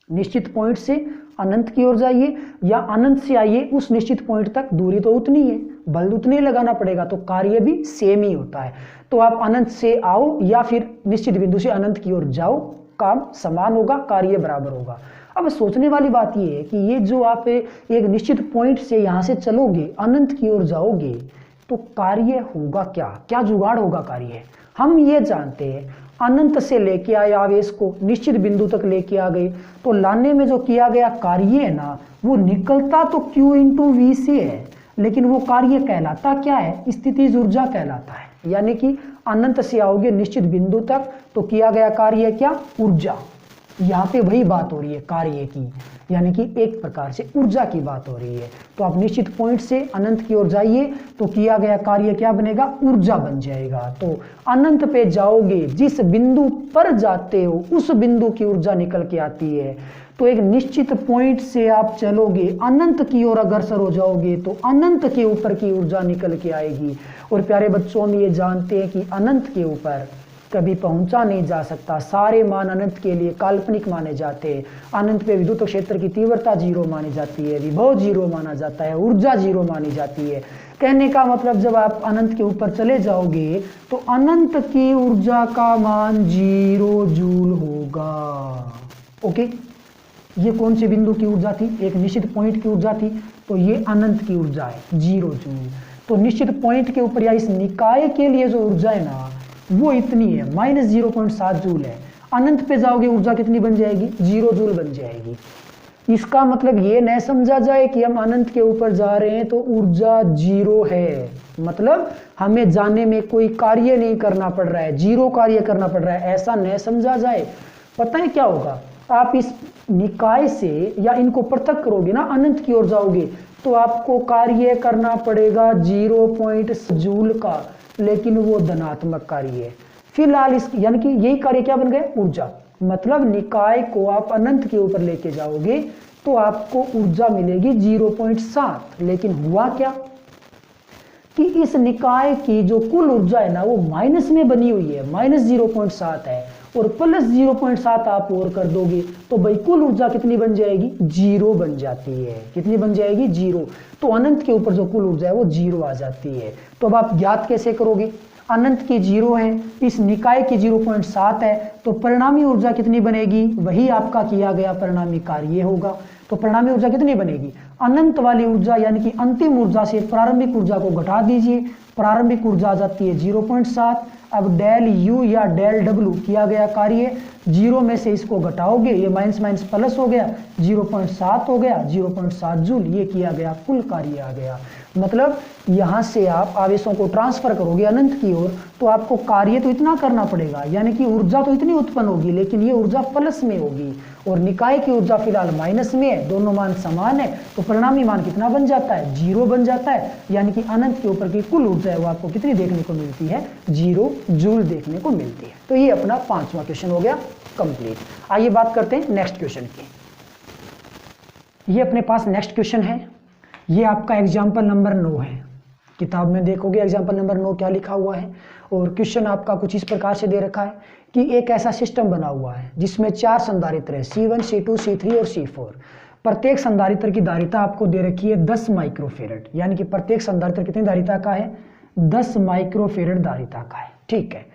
S1: निश्चित पॉइंट से अनंत की ओर जाइए या अनंत से आइए उस निश्चित पॉइंट तक, दूरी तो उतनी है, बल उतने लगाना पड़ेगा, तो कार्य भी सेम ही होता है। तो आप अनंत से आओ या फिर निश्चित बिंदु से अनंत की ओर जाओ, काम समान होगा, कार्य बराबर होगा। अब सोचने वाली बात यह है कि ये जो आप एक निश्चित पॉइंट से यहाँ से चलोगे, अनंत की ओर जाओगे, तो कार्य होगा क्या? क्या जुगाड़ होगा कार्य? हम ये जानते हैं अनंत से लेके आए आवेश को निश्चित बिंदु तक लेके आ गए, तो लाने में जो किया गया कार्य है ना, वो निकलता तो Q × V से है, लेकिन वो कार्य कहलाता क्या है? स्थितिज ऊर्जा कहलाता है। यानी कि अनंत से आओगे निश्चित बिंदु तक तो किया गया कार्य क्या? ऊर्जा। यहाँ पे वही बात हो रही है कार्य की, यानी कि एक प्रकार से ऊर्जा की बात हो रही है। तो आप निश्चित पॉइंट से अनंत की ओर जाइए तो किया गया कार्य क्या बनेगा? ऊर्जा बन जाएगा। तो अनंत पे जाओगे, जिस बिंदु पर जाते हो उस बिंदु की ऊर्जा निकल के आती है। तो एक निश्चित पॉइंट से आप चलोगे, अनंत की ओर अग्रसर हो जाओगे तो अनंत के ऊपर की ऊर्जा निकल के आएगी। और प्यारे बच्चों में ये जानते हैं कि अनंत के ऊपर कभी पहुंचा नहीं जा सकता, सारे मान अनंत के लिए काल्पनिक माने जाते हैं। अनंत पे विद्युत क्षेत्र की तीव्रता 0 मानी जाती है, विभव 0 माना जाता है, ऊर्जा 0 मानी जाती है। कहने का मतलब जब आप अनंत के ऊपर चले जाओगे तो अनंत की ऊर्जा का मान 0 जूल होगा। ओके, ये कौन से बिंदु की ऊर्जा थी? एक निश्चित पॉइंट की ऊर्जा थी, तो ये अनंत की ऊर्जा है 0 जूल। तो निश्चित पॉइंट के ऊपर या इस निकाय के लिए जो ऊर्जा है ना, वो इतनी है, -0.7 जूल है। अनंत पे जाओगे ऊर्जा कितनी बन जाएगी, 0 जूल बन जाएगी। इसका मतलब ये न समझा जाए कि हम अनंत के ऊपर जा रहे हैं तो ऊर्जा 0 है, मतलब हमें जाने में कोई कार्य नहीं करना पड़ रहा है, 0 कार्य करना पड़ रहा है, ऐसा न समझा जाए। पता है क्या होगा, आप इस निकाय से या इनको पृथक करोगे ना, अनंत की ओर जाओगे तो आपको कार्य करना पड़ेगा 0 जूल का, लेकिन वो धनात्मक कार्य है। फिलहाल इस यानी कि यही कार्य क्या बन गए, ऊर्जा। मतलब निकाय को आप अनंत के ऊपर लेके जाओगे तो आपको ऊर्जा मिलेगी 0.7, लेकिन हुआ क्या कि इस निकाय की जो कुल ऊर्जा है ना वो माइनस में बनी हुई है, -0.7 है, और +0.7 आप और कर दोगे तो भाई कुल ऊर्जा कितनी बन जाएगी, 0 बन जाती है। कितनी बन जाएगी, 0। तो अनंत के ऊपर जो कुल ऊर्जा है वो 0 आ जाती है। तो अब आप ज्ञात कैसे करोगे, अनंत की 0 है, इस निकाय की 0.7 है, तो परिणामी ऊर्जा कितनी बनेगी, वही आपका किया गया परिणामी कार्य होगा। तो परिणामी ऊर्जा कितनी बनेगी, अनंत वाली ऊर्जा यानी कि अंतिम ऊर्जा से प्रारंभिक ऊर्जा को घटा दीजिए, प्रारंभिक ऊर्जा आ जाती है 0.7। अब डेल यू या डेल डब्ल्यू किया गया कार्य, 0 में से इसको घटाओगे, ये माइनस माइनस प्लस हो गया, 0.7 हो गया, 0.7 जूल, ये किया गया कुल कार्य आ गया। मतलब यहाँ से आप आवेशों को ट्रांसफर करोगे अनंत की ओर तो आपको कार्य तो इतना करना पड़ेगा, यानी कि ऊर्जा तो इतनी उत्पन्न होगी, लेकिन ये ऊर्जा प्लस में होगी और निकाय की ऊर्जा फिलहाल माइनस में है, दोनों मान समान है, तो परिणामी मान कितना बन जाता है, 0 बन जाता है। यानी कि अनंत के ऊपर की कुल ऊर्जा है वो आपको कितनी देखने को मिलती है, 0 जूल देखने को मिलती है। तो ये अपना 5वां क्वेश्चन हो गया कंप्लीट। आइए बात करते हैं नेक्स्ट क्वेश्चन की। ये अपने पास नेक्स्ट क्वेश्चन है, ये आपका एग्जाम्पल नंबर 9 है। किताब में देखोगे एग्जाम्पल नंबर 9 क्या लिखा हुआ है, और क्वेश्चन आपका कुछ इस प्रकार से दे रखा है कि एक ऐसा सिस्टम बना हुआ है जिसमें 4 संधारित्र है, C1, C2, C3 और C4। प्रत्येक संधारित्र की धारिता आपको दे रखी है 10 माइक्रोफेरेड, यानी कि प्रत्येक संधारित्र कितनी धारिता का है, 10 माइक्रोफेरेड धारिता का है, ठीक है।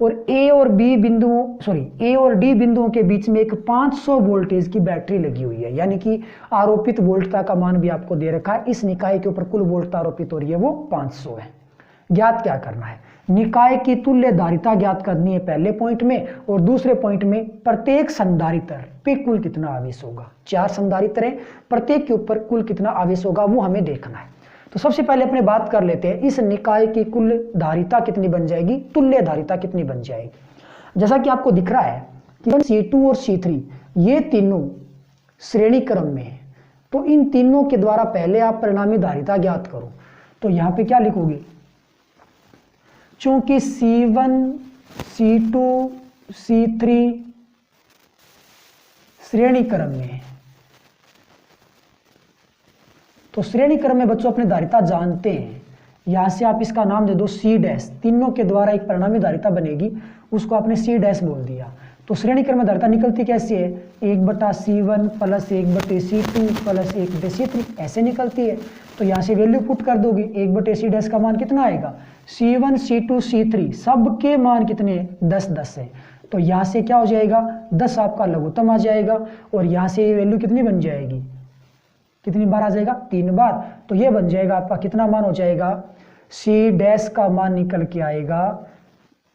S1: और ए और डी बिंदुओं के बीच में एक 500 वोल्टेज की बैटरी लगी हुई है, यानी कि आरोपित वोल्टता का मान भी आपको दे रखा है। इस निकाय के ऊपर कुल वोल्टता आरोपित हो रही है वो 500 है। ज्ञात क्या करना है, निकाय की तुल्य धारिता ज्ञात करनी है पहले पॉइंट में, और दूसरे पॉइंट में प्रत्येक संधारित्र पे कुल कितना आवेश होगा। 4 संधारित्र है, प्रत्येक के ऊपर कुल कितना आवेश होगा वो हमें देखना है। तो सबसे पहले अपने बात कर लेते हैं इस निकाय की कुल धारिता कितनी बन जाएगी, तुल्य धारिता कितनी बन जाएगी। जैसा कि आपको दिख रहा है कि C2 और C3 ये तीनों श्रेणी क्रम में है, तो इन तीनों के द्वारा पहले आप परिणामी धारिता ज्ञात करो। तो यहां पे क्या लिखोगे, चूंकि C1, C2, C3 श्रेणी क्रम में है, तो श्रेणी क्रम में बच्चों अपने धारिता जानते हैं। यहां से आप इसका नाम दे दो C', तीनों के द्वारा एक परिणामी धारिता बनेगी, उसको आपने C' बोल दिया। तो श्रेणी क्रम में धारिता निकलती कैसे है, 1/C1 + 1/C2 + 1/C3 ऐसे निकलती है। तो यहाँ से वैल्यू पुट कर दोगे, 1/C' का मान कितना आएगा, C1, C2, C3 सबके मान कितने, 10 है। तो यहाँ से क्या हो जाएगा, 10 आपका लघुत्तम आ जाएगा, और यहाँ से ये वैल्यू कितनी बन जाएगी, कितनी बार आ जाएगा, 3 बार। तो ये बन जाएगा आपका कितना मान हो जाएगा, C' का मान निकल के आएगा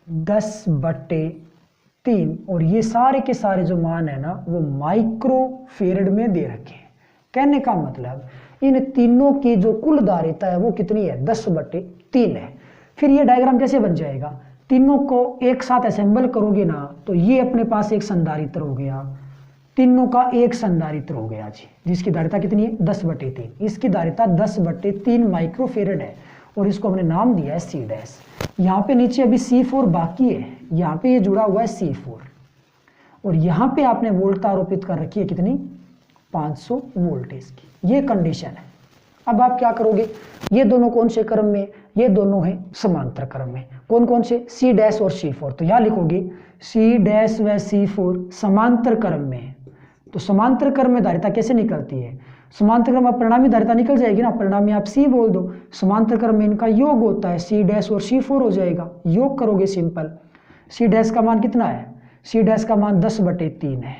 S1: 10/3, और ये सारे के सारे जो मान है ना वो माइक्रोफेरेड में दे रखे हैं। कहने का मतलब इन तीनों की जो कुल धारिता है वो कितनी है, 10/3 है। फिर ये डायग्राम कैसे बन जाएगा, तीनों को एक साथ असेंबल करोगे ना तो ये अपने पास एक संधारित्र हो गया, तीनों का एक संधारित्र हो गया जी, जिसकी धारिता कितनी है, 10/3। इसकी धारिता 10/3 माइक्रोफेरेड है, और इसको हमने नाम दिया है C'। यहाँ पे नीचे अभी C4 बाकी है, यहाँ पे ये जुड़ा हुआ है C4, और यहाँ पे आपने वोल्टता आरोपित कर रखी है कितनी, 500 वोल्टेज की। ये कंडीशन है। अब आप क्या करोगे, ये दोनों कौन से क्रम में, ये दोनों हैं समांतर क्रम में। कौन कौन से, C' और C4। तो यहाँ लिखोगे C' व C4 समांतर क्रम में है। तो समांतर क्रम में धारिता कैसे निकलती है, समांतर क्रम में परिणामी धारिता निकल जाएगी ना, परिणामी आप C बोल दो, समांतर क्रम में इनका योग होता है, C' और C4 हो जाएगा। योग करोगे सिंपल, C' का मान कितना है, C' का मान 10/3 है,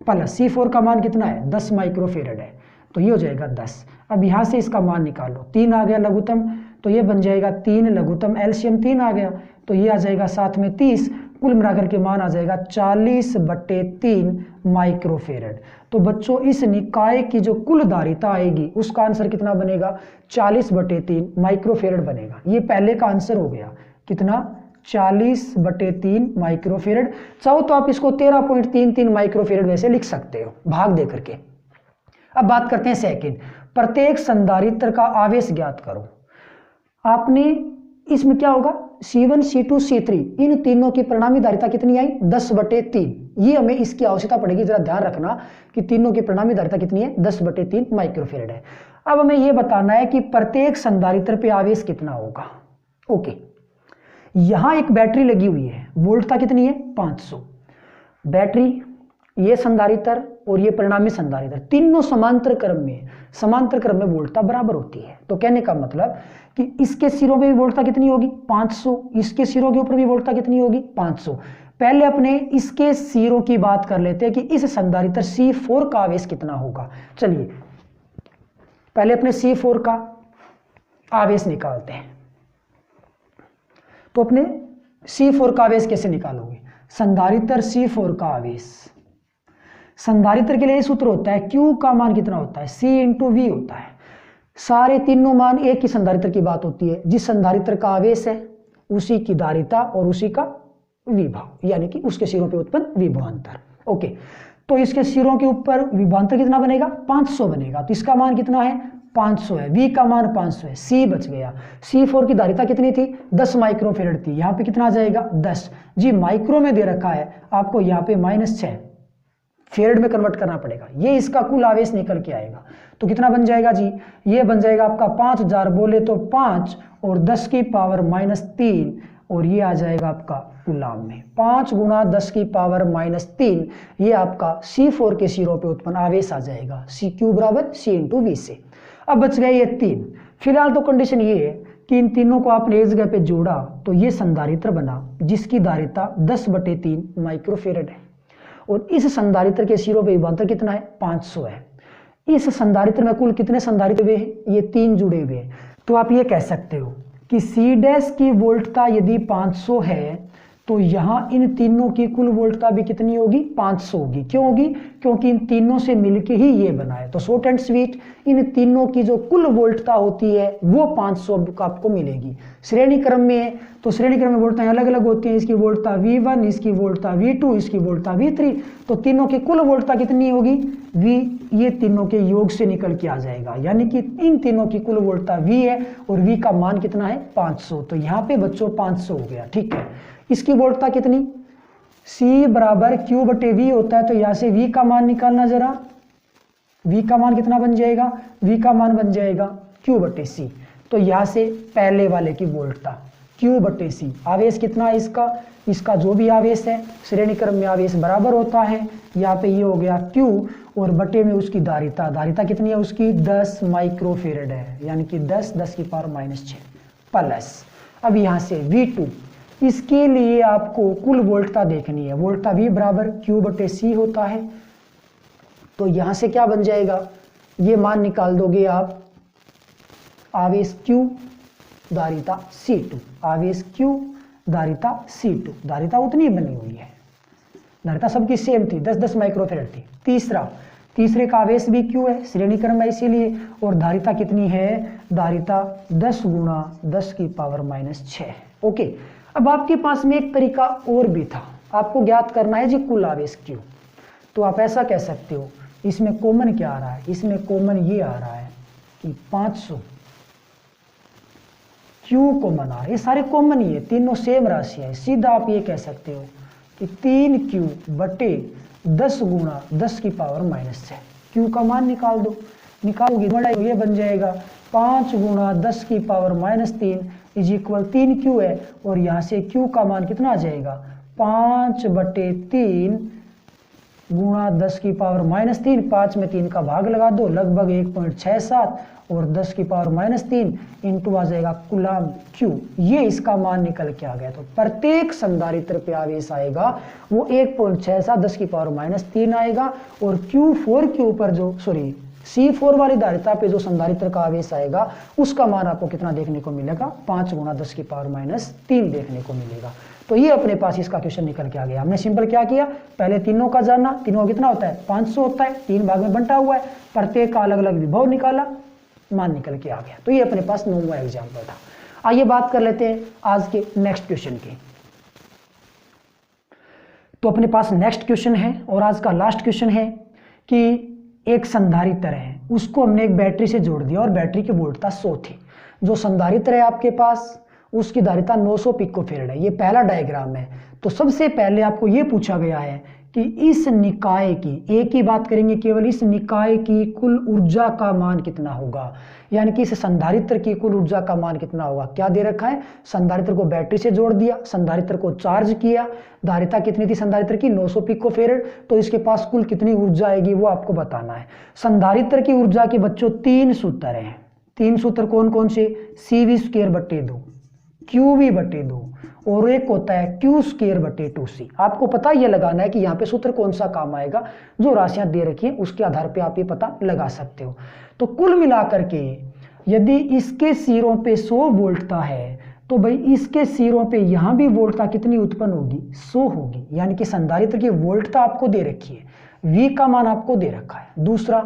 S1: प्लस C4 का मान कितना है, 10 माइक्रोफेरेड है। तो ये हो जाएगा 10। अब यहाँ से इसका मान निकालो, 3 आ गया लघुत्तम, तो ये बन जाएगा 3 लघुत्तम, एलसीएम 3 आ गया, तो ये आ जाएगा साथ में 30, कुल मिलाकर के मान आ जाएगा 40/3 माइक्रोफेरेड। तो बच्चों इस निकाय की जो कुल धारिता आएगी उसका आंसर कितना बनेगा, 40/3 माइक्रोफेरेड बनेगा। ये पहले का आंसर हो गया, कितना, 40/3 माइक्रोफेरेड। चाहो तो आप इसको 13.33 माइक्रोफेरेड वैसे लिख सकते हो भाग दे करके। अब बात करते हैं सेकंड, प्रत्येक संधारित्र का आवेश ज्ञात करो। आपने इसमें क्या होगा, C1 C2 C3 इन तीनों की परिणामी धारिता कितनी आई, 10/3। ये हमें इसकी आवश्यकता पड़ेगी, जरा ध्यान रखना कि तीनों की परिणामी धारिता कितनी है, 10/3 माइक्रोफेरेड है। अब हमें यह बताना है कि प्रत्येक संधारित्र पे आवेश कितना होगा। ओके, यहां एक बैटरी लगी हुई है, वोल्टता कितनी है, 500। बैटरी, ये संधारित्र और ये परिणामी संधारित्र तीनों समांतर क्रम में वोल्टता बराबर होती है। तो कहने का मतलब कि इसके सिरों पे भी वोल्टता कितनी होगी, 500, इसके सिरों के ऊपर भी वोल्टता कितनी होगी, 500। पहले अपने इसके सिरों की बात कर लेते हैं कि इस संधारित्र C4 का आवेश कितना होगा। चलिए पहले अपने C4 का आवेश निकालते हैं। तो अपने C4 का आवेश कैसे निकालोगे, संधारित्र C4 का आवेश, संधारित्र के लिए सूत्र होता है Q का मान कितना होता है, C/V होता है। सारे तीनों मान एक ही संधारित्र की बात होती है, जिस संधारित्र का आवेश है उसी की धारिता और उसी का विभव, यानी कि उसके सिरों पे उत्पन्न विभवांतर। ओके, तो इसके सिरों के ऊपर विभवांतर कितना बनेगा, 500 बनेगा। तो इसका मान कितना है, 500 है, V का मान 500 है, C बच गया। C4 की धारिता कितनी थी, 10 माइक्रोफेरेड थी, यहाँ पे कितना आ जाएगा, 10 जी, माइक्रो में दे रखा है आपको, यहाँ पे -6 फेरेड में कन्वर्ट करना पड़ेगा। ये इसका कुल आवेश निकल के आएगा। तो कितना बन जाएगा जी, ये बन जाएगा आपका 5000 बोले तो 5 और 10 की पावर -3, और ये आ जाएगा आपका कूलाम में 5 × 10 की पावर -3। ये आपका C4 के सिरों पे उत्पन्न आवेश आ जाएगा, CQ बराबर C/V से। अब बच गए ये 3। फिलहाल तो कंडीशन ये है कि इन तीनों को आपने एक जगह पे जोड़ा तो ये संधारित्र बना जिसकी धारिता 10/3 माइक्रोफेरेड है, और इस संधारित्र के सिरों पे विभवांतर कितना है, 500 है। इस संधारित्र में कुल कितने संधारित्र हुए हैं, ये 3 जुड़े हुए हैं। तो आप ये कह सकते हो कि C' की वोल्टता यदि 500 है तो यहाँ इन तीनों की कुल वोल्टता भी कितनी होगी, 500 होगी। क्यों होगी, क्योंकि इन तीनों से मिलके ही ये बना है। तो शॉर्ट एंड स्वीट, इन तीनों की जो कुल वोल्टता होती है वो 500 आपको मिलेगी। श्रेणी क्रम में है तो श्रेणी क्रम में वोल्टताएं अलग अलग होती हैं, इसकी वोल्टता V1, इसकी वोल्टता V2, इसकी वोल्टता V3। तो तीनों की कुल वोल्टता कितनी होगी, V, ये तीनों के योग से निकल के आ जाएगा, यानी कि इन तीनों की कुल वोल्टता V है और V का मान कितना है, 500। तो यहाँ पे बच्चों 500 हो गया, ठीक है। इसकी वोल्टता कितनी, C बराबर Q/V होता है, तो यहाँ से V का मान निकालना जरा, V का मान कितना बन जाएगा, V का मान बन जाएगा Q/C। तो यहाँ से पहले वाले की वोल्टता Q/C, आवेश कितना है इसका, इसका जो भी आवेश है श्रेणी क्रम में आवेश बराबर होता है। यहाँ पे ये हो गया Q और बटे में उसकी धारिता, धारिता कितनी है उसकी, 10 माइक्रोफेरेड है, यानी कि 10 की पावर -6 प्लस। अब यहाँ से V2, इसके लिए आपको कुल वोल्टता देखनी है, वोल्टता V बराबर Q/C होता है। तो यहाँ से क्या बन जाएगा, ये मान निकाल दोगे आप, आवेश Q धारिता C2, आवेश Q धारिता C2, धारिता उतनी बनी हुई है, धारिता सबकी सेम थी, 10 माइक्रोफेरेड थी। तीसरे का आवेश भी Q है, श्रेणी क्रम है इसीलिए, और धारिता कितनी है, धारिता 10 × 10 की पावर -6। ओके, अब आपके पास में एक तरीका और भी था, आपको ज्ञात करना है जी कुल आवेश Q। तो आप ऐसा कह सकते हो, इसमें कॉमन क्या आ रहा है, इसमें कॉमन ये आ रहा है कि 500 Q कॉमन आ रहा है, ये सारे कॉमन ही है, तीनों सेम राशि है। सीधा आप ये कह सकते हो कि 3Q/10 × 10 की पावर -6। Q का मान निकाल दो, निकालोगे ये बन जाएगा 5 × 10 की पावर -3 = 3Q है, और यहाँ से Q का मान कितना आ जाएगा, 5/3 × 10 की पावर -3, 5 में 3 का भाग लगा दो, लगभग 1.67, और 10 की पावर -3 इंटू आ जाएगा कूलाम Q। ये इसका मान निकल के आ गया। तो प्रत्येक संधारित्र पे आवेश आएगा वो 1.67 10 की पावर -3 आएगा, और Q4 के ऊपर जो C4 वाली धारिता पे जो संधारित्र का आवेश आएगा उसका मान आपको कितना देखने को मिलेगा, 5 × 10⁻³ देखने को मिलेगा। तो ये अपने पास इसका क्वेश्चन निकल के आ गया। हमने सिंपल क्या किया, पहले तीनों का जानना, तीनों का कितना होता है 500 होता है, 3 भाग में बंटा हुआ है, प्रत्येक का अलग अलग विभव निकाला, मान निकल के आ गया। तो ये अपने पास 9वां एग्जाम्पल था। आइए बात कर लेते हैं आज के नेक्स्ट क्वेश्चन की। तो अपने पास नेक्स्ट क्वेश्चन है और आज का लास्ट क्वेश्चन है कि एक संधारित्र है, उसको हमने एक बैटरी से जोड़ दिया और बैटरी की वोल्टता 100 थी। जो संधारित्र है आपके पास उसकी धारिता 900 पिकोफैराड है। ये पहला डायग्राम है। तो सबसे पहले आपको ये पूछा गया है कि इस निकाय की, एक ही बात करेंगे केवल, इस निकाय की कुल ऊर्जा का मान कितना होगा, यानी कि इस संधारित्र की कुल ऊर्जा का मान कितना होगा। क्या दे रखा है, संधारित्र को बैटरी से जोड़ दिया, संधारित्र को चार्ज किया, धारिता कितनी थी संधारित्र की 900 पिकोफैराड, तो इसके पास कुल कितनी ऊर्जा आएगी वो आपको बताना है। संधारित्र की ऊर्जा के बच्चों 3 सूत्र हैं। 3 सूत्र कौन कौन से, CV²/2, QV/2 और एक होता है Q²/2C। आपको पता ये लगाना है कि यहाँ पे सूत्र कौन सा काम आएगा, जो राशियां दे रखी हैं उसके आधार पे आप ये पता लगा सकते हो। तो कुल मिलाकर के यदि इसके सिरों पे 100 वोल्टता है तो भाई इसके सिरों पे यहाँ भी वोल्टता कितनी उत्पन्न होगी, 100 होगी। यानी कि संधारित्र की वोल्टता आपको दे रखी है, V का मान आपको दे रखा है। दूसरा,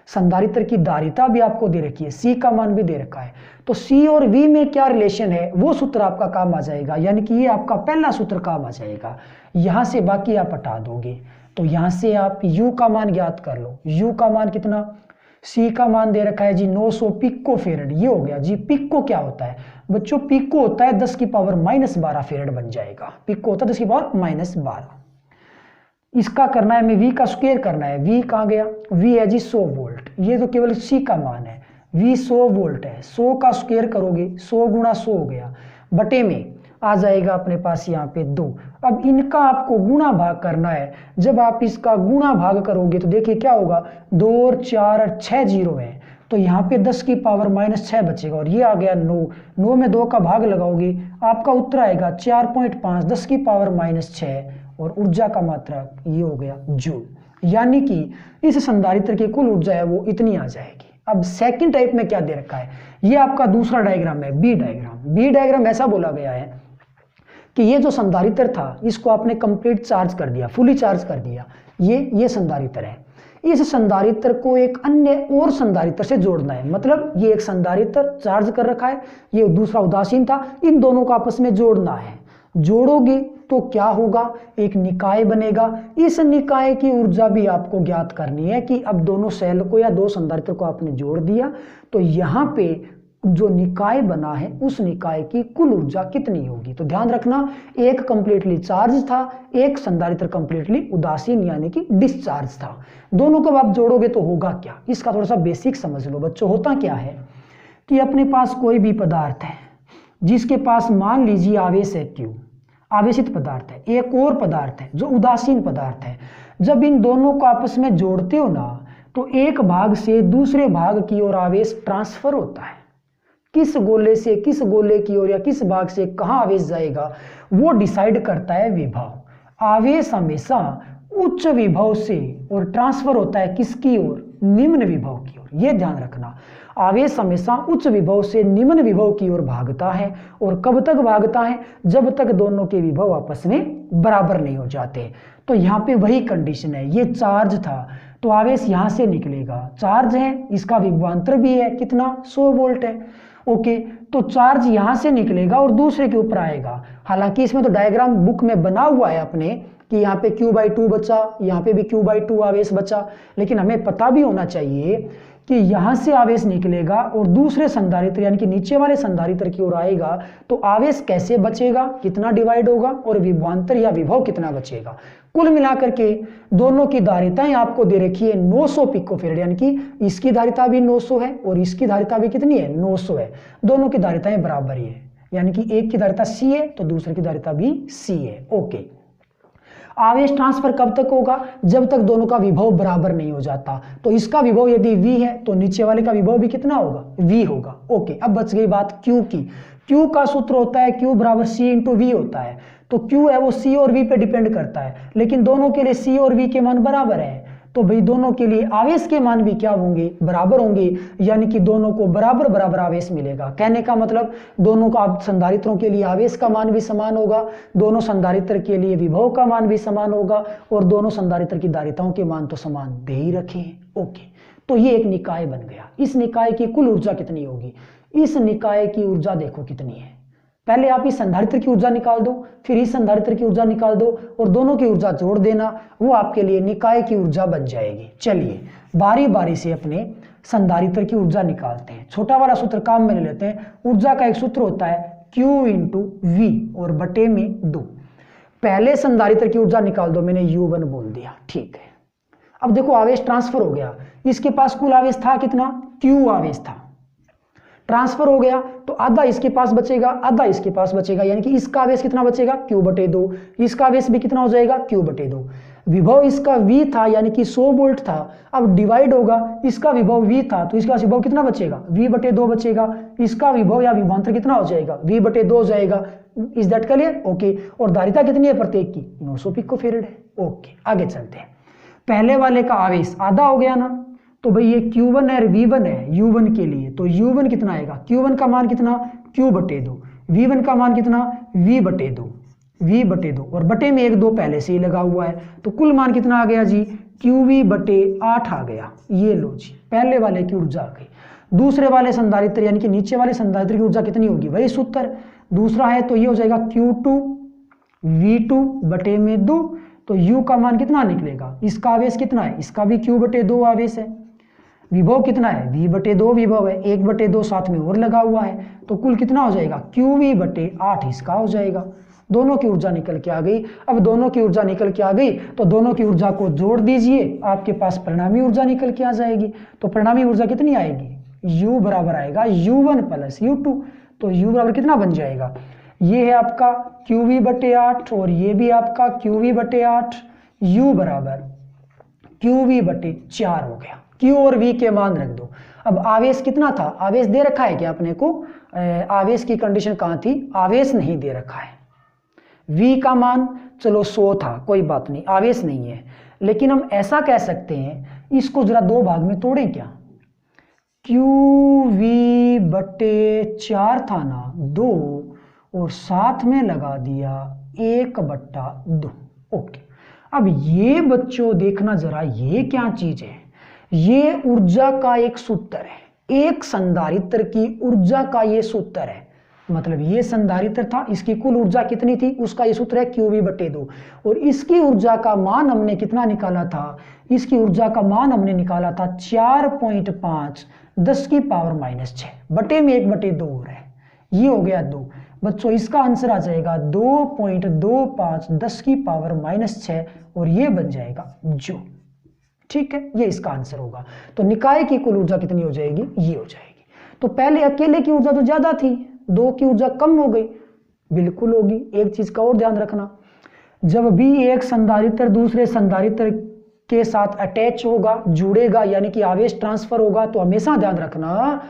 S1: संधारित्र की धारिता भी आपको दे रखी है, C का मान भी दे रखा है। तो C और V में क्या रिलेशन है वो सूत्र आपका काम आ जाएगा, यानी कि ये आपका पहला सूत्र काम आ जाएगा। यहां से बाकी आप हटा दोगे तो यहां से आप U का मान ज्ञात कर लो। U का मान कितना, C का मान दे रखा है जी 900 पिकोफैराड, ये हो गया जी। पिको क्या होता है बच्चों, पिको होता है 10⁻12 फैराड बन जाएगा। पिको होता है 10⁻12। इसका करना है हमें V का स्क्वायर करना है। V कहाँ गया, V है जी 100 वोल्ट, ये तो केवल C का मान है, V 100 वोल्ट है। 100 का स्क्वायर करोगे 100 × 100 हो गया, बटे में आ जाएगा अपने पास यहाँ पे 2। अब इनका आपको गुणा भाग करना है। जब आप इसका गुणा भाग करोगे तो देखिए क्या होगा, 2 और 4 और 6 जीरो है, तो यहाँ पे 10⁻6 बचेगा और ये आ गया 9। 9 में 2 का भाग लगाओगे आपका उत्तर आएगा 4.5 10⁻6 और ऊर्जा का मात्रा ये हो गया जूल। यानी कि इस संधारित्र की कुल ऊर्जा है वो इतनी आ जाएगी। अब सेकंड टाइप में क्या दे रखा है, ये आपका दूसरा डायग्राम है, बी डायग्राम। बी डायग्राम ऐसा बोला गया है कि ये जो संधारित्र था इसको आपने कंप्लीट चार्ज कर दिया, फुली चार्ज कर दिया। ये संधारित्र है। इस संधारित्र को एक अन्य और संधारित्र से जोड़ना है, मतलब ये एक संधारित्र चार्ज कर रखा है, ये दूसरा उदासीन था, इन दोनों को आपस में जोड़ना है। जोड़ोगे तो क्या होगा, एक निकाय बनेगा। इस निकाय की ऊर्जा भी आपको ज्ञात करनी है कि अब दोनों सेल को या दो संधारित्र को आपने जोड़ दिया तो यहाँ पे जो निकाय बना है उस निकाय की कुल ऊर्जा कितनी होगी। तो ध्यान रखना, एक कंप्लीटली चार्ज था, एक संधारित्र कंप्लीटली उदासीन यानी कि डिस्चार्ज था। दोनों को आप जोड़ोगे तो होगा क्या, इसका थोड़ा सा बेसिक समझ लो बच्चों। होता क्या है कि अपने पास कोई भी पदार्थ है जिसके पास मान लीजिए आवेश है Q, आवेशित पदार्थ है, एक और पदार्थ है जो उदासीन पदार्थ है। जब इन दोनों को आपस में जोड़ते हो ना तो एक भाग से दूसरे भाग की ओर आवेश ट्रांसफर होता है। किस गोले से किस गोले की ओर या किस भाग से कहाँ आवेश जाएगा वो डिसाइड करता है विभव। आवेश हमेशा उच्च विभव से और ट्रांसफर होता है किसकी ओर, निम्न विभव की ओर। यह ध्यान रखना, आवेश हमेशा उच्च विभव से निम्न विभव की ओर भागता है। और कब तक भागता है, जब तक दोनों के विभव आपस में बराबर नहीं हो जाते। तो यहाँ पे वही कंडीशन है, ये चार्ज था तो आवेश यहाँ से निकलेगा, चार्ज है, इसका विभवांतर भी है कितना 100 वोल्ट है। ओके, तो चार्ज यहाँ से निकलेगा और दूसरे के ऊपर आएगा। हालांकि इसमें तो डायग्राम बुक में बना हुआ है अपने कि यहाँ पे Q/2 बचा, यहाँ पे भी Q/2 आवेश बचा, लेकिन हमें पता भी होना चाहिए कि यहाँ से आवेश निकलेगा और दूसरे संधारित्र यानी कि नीचे वाले संधारित्र की ओर आएगा तो आवेश कैसे बचेगा, कितना डिवाइड होगा और विभवांतर या विभव कितना बचेगा। कुल मिलाकर के दोनों की धारिताएं आपको दे रखी है 900 पिकोफैराड, यानी कि इसकी धारिता भी 900 है और इसकी धारिता भी कितनी है 900 है। दोनों की धारिताएं बराबर ही है, यानी कि एक की धारिता C है तो दूसरे की धारिता भी C है। ओके, आवेश ट्रांसफर कब तक होगा, जब तक दोनों का विभव बराबर नहीं हो जाता। तो इसका विभव यदि V है तो नीचे वाले का विभव भी कितना होगा, V होगा। ओके, अब बच गई बात Q की। Q का सूत्र होता है Q = C × V होता है। तो Q है वो C और V पे डिपेंड करता है, लेकिन दोनों के लिए C और V के मान बराबर है। तो भाई दोनों के लिए आवेश के मान भी क्या होंगे, बराबर होंगे, यानी कि दोनों को बराबर बराबर आवेश मिलेगा। कहने का मतलब दोनों का संधारित्रों के लिए आवेश का मान भी समान होगा, दोनों संधारित्र के लिए विभव का मान भी समान होगा, और दोनों संधारित्र की धारिताओं के मान तो समान दे ही रखे हैं। ओके, तो ये एक निकाय बन गया। इस निकाय की कुल ऊर्जा कितनी होगी, इस निकाय की ऊर्जा देखो कितनी है। पहले आप इस संधारित्र की ऊर्जा निकाल दो, फिर इस संधारित्र की ऊर्जा निकाल दो, और दोनों की ऊर्जा जोड़ देना, वो आपके लिए निकाय की ऊर्जा बन जाएगी। चलिए बारी बारी से अपने संधारित्र की ऊर्जा निकालते हैं। छोटा वाला सूत्र काम में ले लेते हैं। ऊर्जा का एक सूत्र होता है Q × V और बटे में 2। पहले संधारित्र की ऊर्जा निकाल दो, मैंने U1 बोल दिया, ठीक है। अब देखो आवेश ट्रांसफर हो गया, इसके पास कुल आवेश था कितना, Q आवेश था, ट्रांसफर हो गया तो आधा इसके पास बचेगा, आधा इसके पास बचेगा, यानी कि इसका आवेश कितना बचेगा, Q/2, इसका आवेश भी कितना हो जाएगा, Q/2। विभव इसका V था यानी कि 100 वोल्ट था, अब डिवाइड होगा, इसका विभव V था तो इसका विभव कितना बचेगा, V/2 बचेगा, इसका विभव या विभवांतर कितना हो जाएगा, V/2 हो जाएगा। Is that clear? ओके, और धारिता कितनी है प्रत्येक की, 900 पिकोफैराड है। ओके, आगे चलते हैं। पहले वाले का आवेश आधा हो गया ना, तो भाई ये Q1 है, V1 है U1 के लिए, तो U1 कितना आएगा, Q1 का मान कितना, Q/2, V1 का मान कितना, V/2 और बटे में 1 2 पहले से ही लगा हुआ है, तो कुल मान कितना आ गया जी, QV/8 आ गया। ये लो जी, पहले वाले की ऊर्जा आ गई। दूसरे वाले संधारित्र यानी कि नीचे वाले संधारित्र की ऊर्जा कितनी होगी, वही सूत्र दूसरा है, तो ये हो जाएगा Q2V2 बटे में 2, तो U का मान कितना निकलेगा, इसका आवेश कितना है, इसका भी Q/2 आवेश है, विभव कितना है, V/2 विभव है, 1/2 साथ में और लगा हुआ है, तो कुल कितना हो जाएगा, QV/8 इसका हो जाएगा। दोनों की ऊर्जा निकल के आ गई। अब दोनों की ऊर्जा निकल के आ गई तो दोनों की ऊर्जा को जोड़ दीजिए, आपके पास परिणामी ऊर्जा निकल के आ जाएगी। तो परिणामी ऊर्जा कितनी आएगी, U बराबर आएगा U1 + U2, तो U बराबर कितना बन जाएगा, ये है आपका QV/8 और ये भी आपका QV/8, U बराबर QV/4 हो गया। Q और V के मान रख दो। अब आवेश कितना था, आवेश दे रखा है क्या अपने को, आवेश की कंडीशन कहाँ थी, आवेश नहीं दे रखा है। V का मान चलो 100 था, कोई बात नहीं, आवेश नहीं है, लेकिन हम ऐसा कह सकते हैं, इसको जरा 2 भाग में तोड़ें क्या, QV/4 था ना 2, और साथ में लगा दिया 1/2। ओके, अब ये बच्चों देखना जरा, ये क्या चीज है, ये ऊर्जा का एक सूत्र है, एक संधारित्र की ऊर्जा का ये सूत्र है। मतलब ये संधारित्र था, इसकी कुल ऊर्जा कितनी थी, उसका ये सूत्र है QV/2, और इसकी ऊर्जा का मान हमने कितना निकाला था, इसकी ऊर्जा का मान हमने निकाला था 4.5 10⁻⁶ बटे में 1/2 और है, ये हो गया 2। बच्चों इसका आंसर आ जाएगा 2.25 10⁻⁶, और ये बन जाएगा जो, ठीक है, ये इसका आंसर होगा। तो निकाय की कुल ऊर्जा कितनी हो जाएगी, ये हो जाएगी। तो पहले अकेले की ऊर्जा तो ज्यादा थी, 2 की ऊर्जा कम हो गई, बिल्कुल होगी। एक चीज का और ध्यान रखना, जब भी एक संधारित्र दूसरे संधारित्र के साथ अटैच होगा, जुड़ेगा, यानी कि आवेश ट्रांसफर होगा, तो हमेशा ध्यान रखना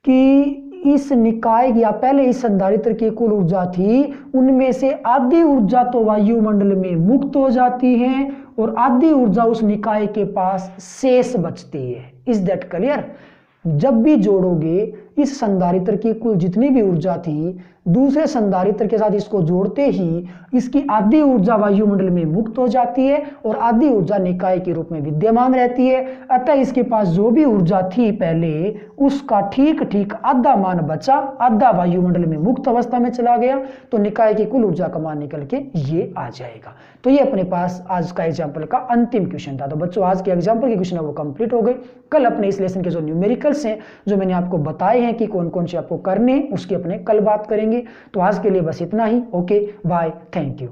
S1: कि इस निकाय या पहले इस संधारित्र की कुल ऊर्जा थी, उनमें से आधी ऊर्जा तो वायुमंडल में मुक्त हो जाती है और आधी ऊर्जा उस निकाय के पास शेष बचती है। Is that clear? जब भी जोड़ोगे इस संधारित्र की कुल जितनी भी ऊर्जा थी, दूसरे संधारित्र के साथ इसको जोड़ते ही इसकी आधी ऊर्जा वायुमंडल में मुक्त हो जाती है और आधी ऊर्जा निकाय के रूप में विद्यमान रहती है। अतः इसके पास जो भी ऊर्जा थी पहले, उसका ठीक ठीक आधा मान बचा, आधा वायुमंडल में मुक्त अवस्था में चला गया, तो निकाय की कुल ऊर्जा का मान निकल के ये आ जाएगा। तो ये अपने पास आज का एग्जाम्पल का अंतिम क्वेश्चन था। तो बच्चों आज के एग्जाम्पल के क्वेश्चन है वो कंप्लीट हो गए। कल अपने इस लेसन के जो न्यूमेरिकल्स हैं, जो मैंने आपको बताए हैं कि कौन कौन से आपको करने, उसकी अपने कल बात करेंगे। तो आज के लिए बस इतना ही। Okay, bye, thank you.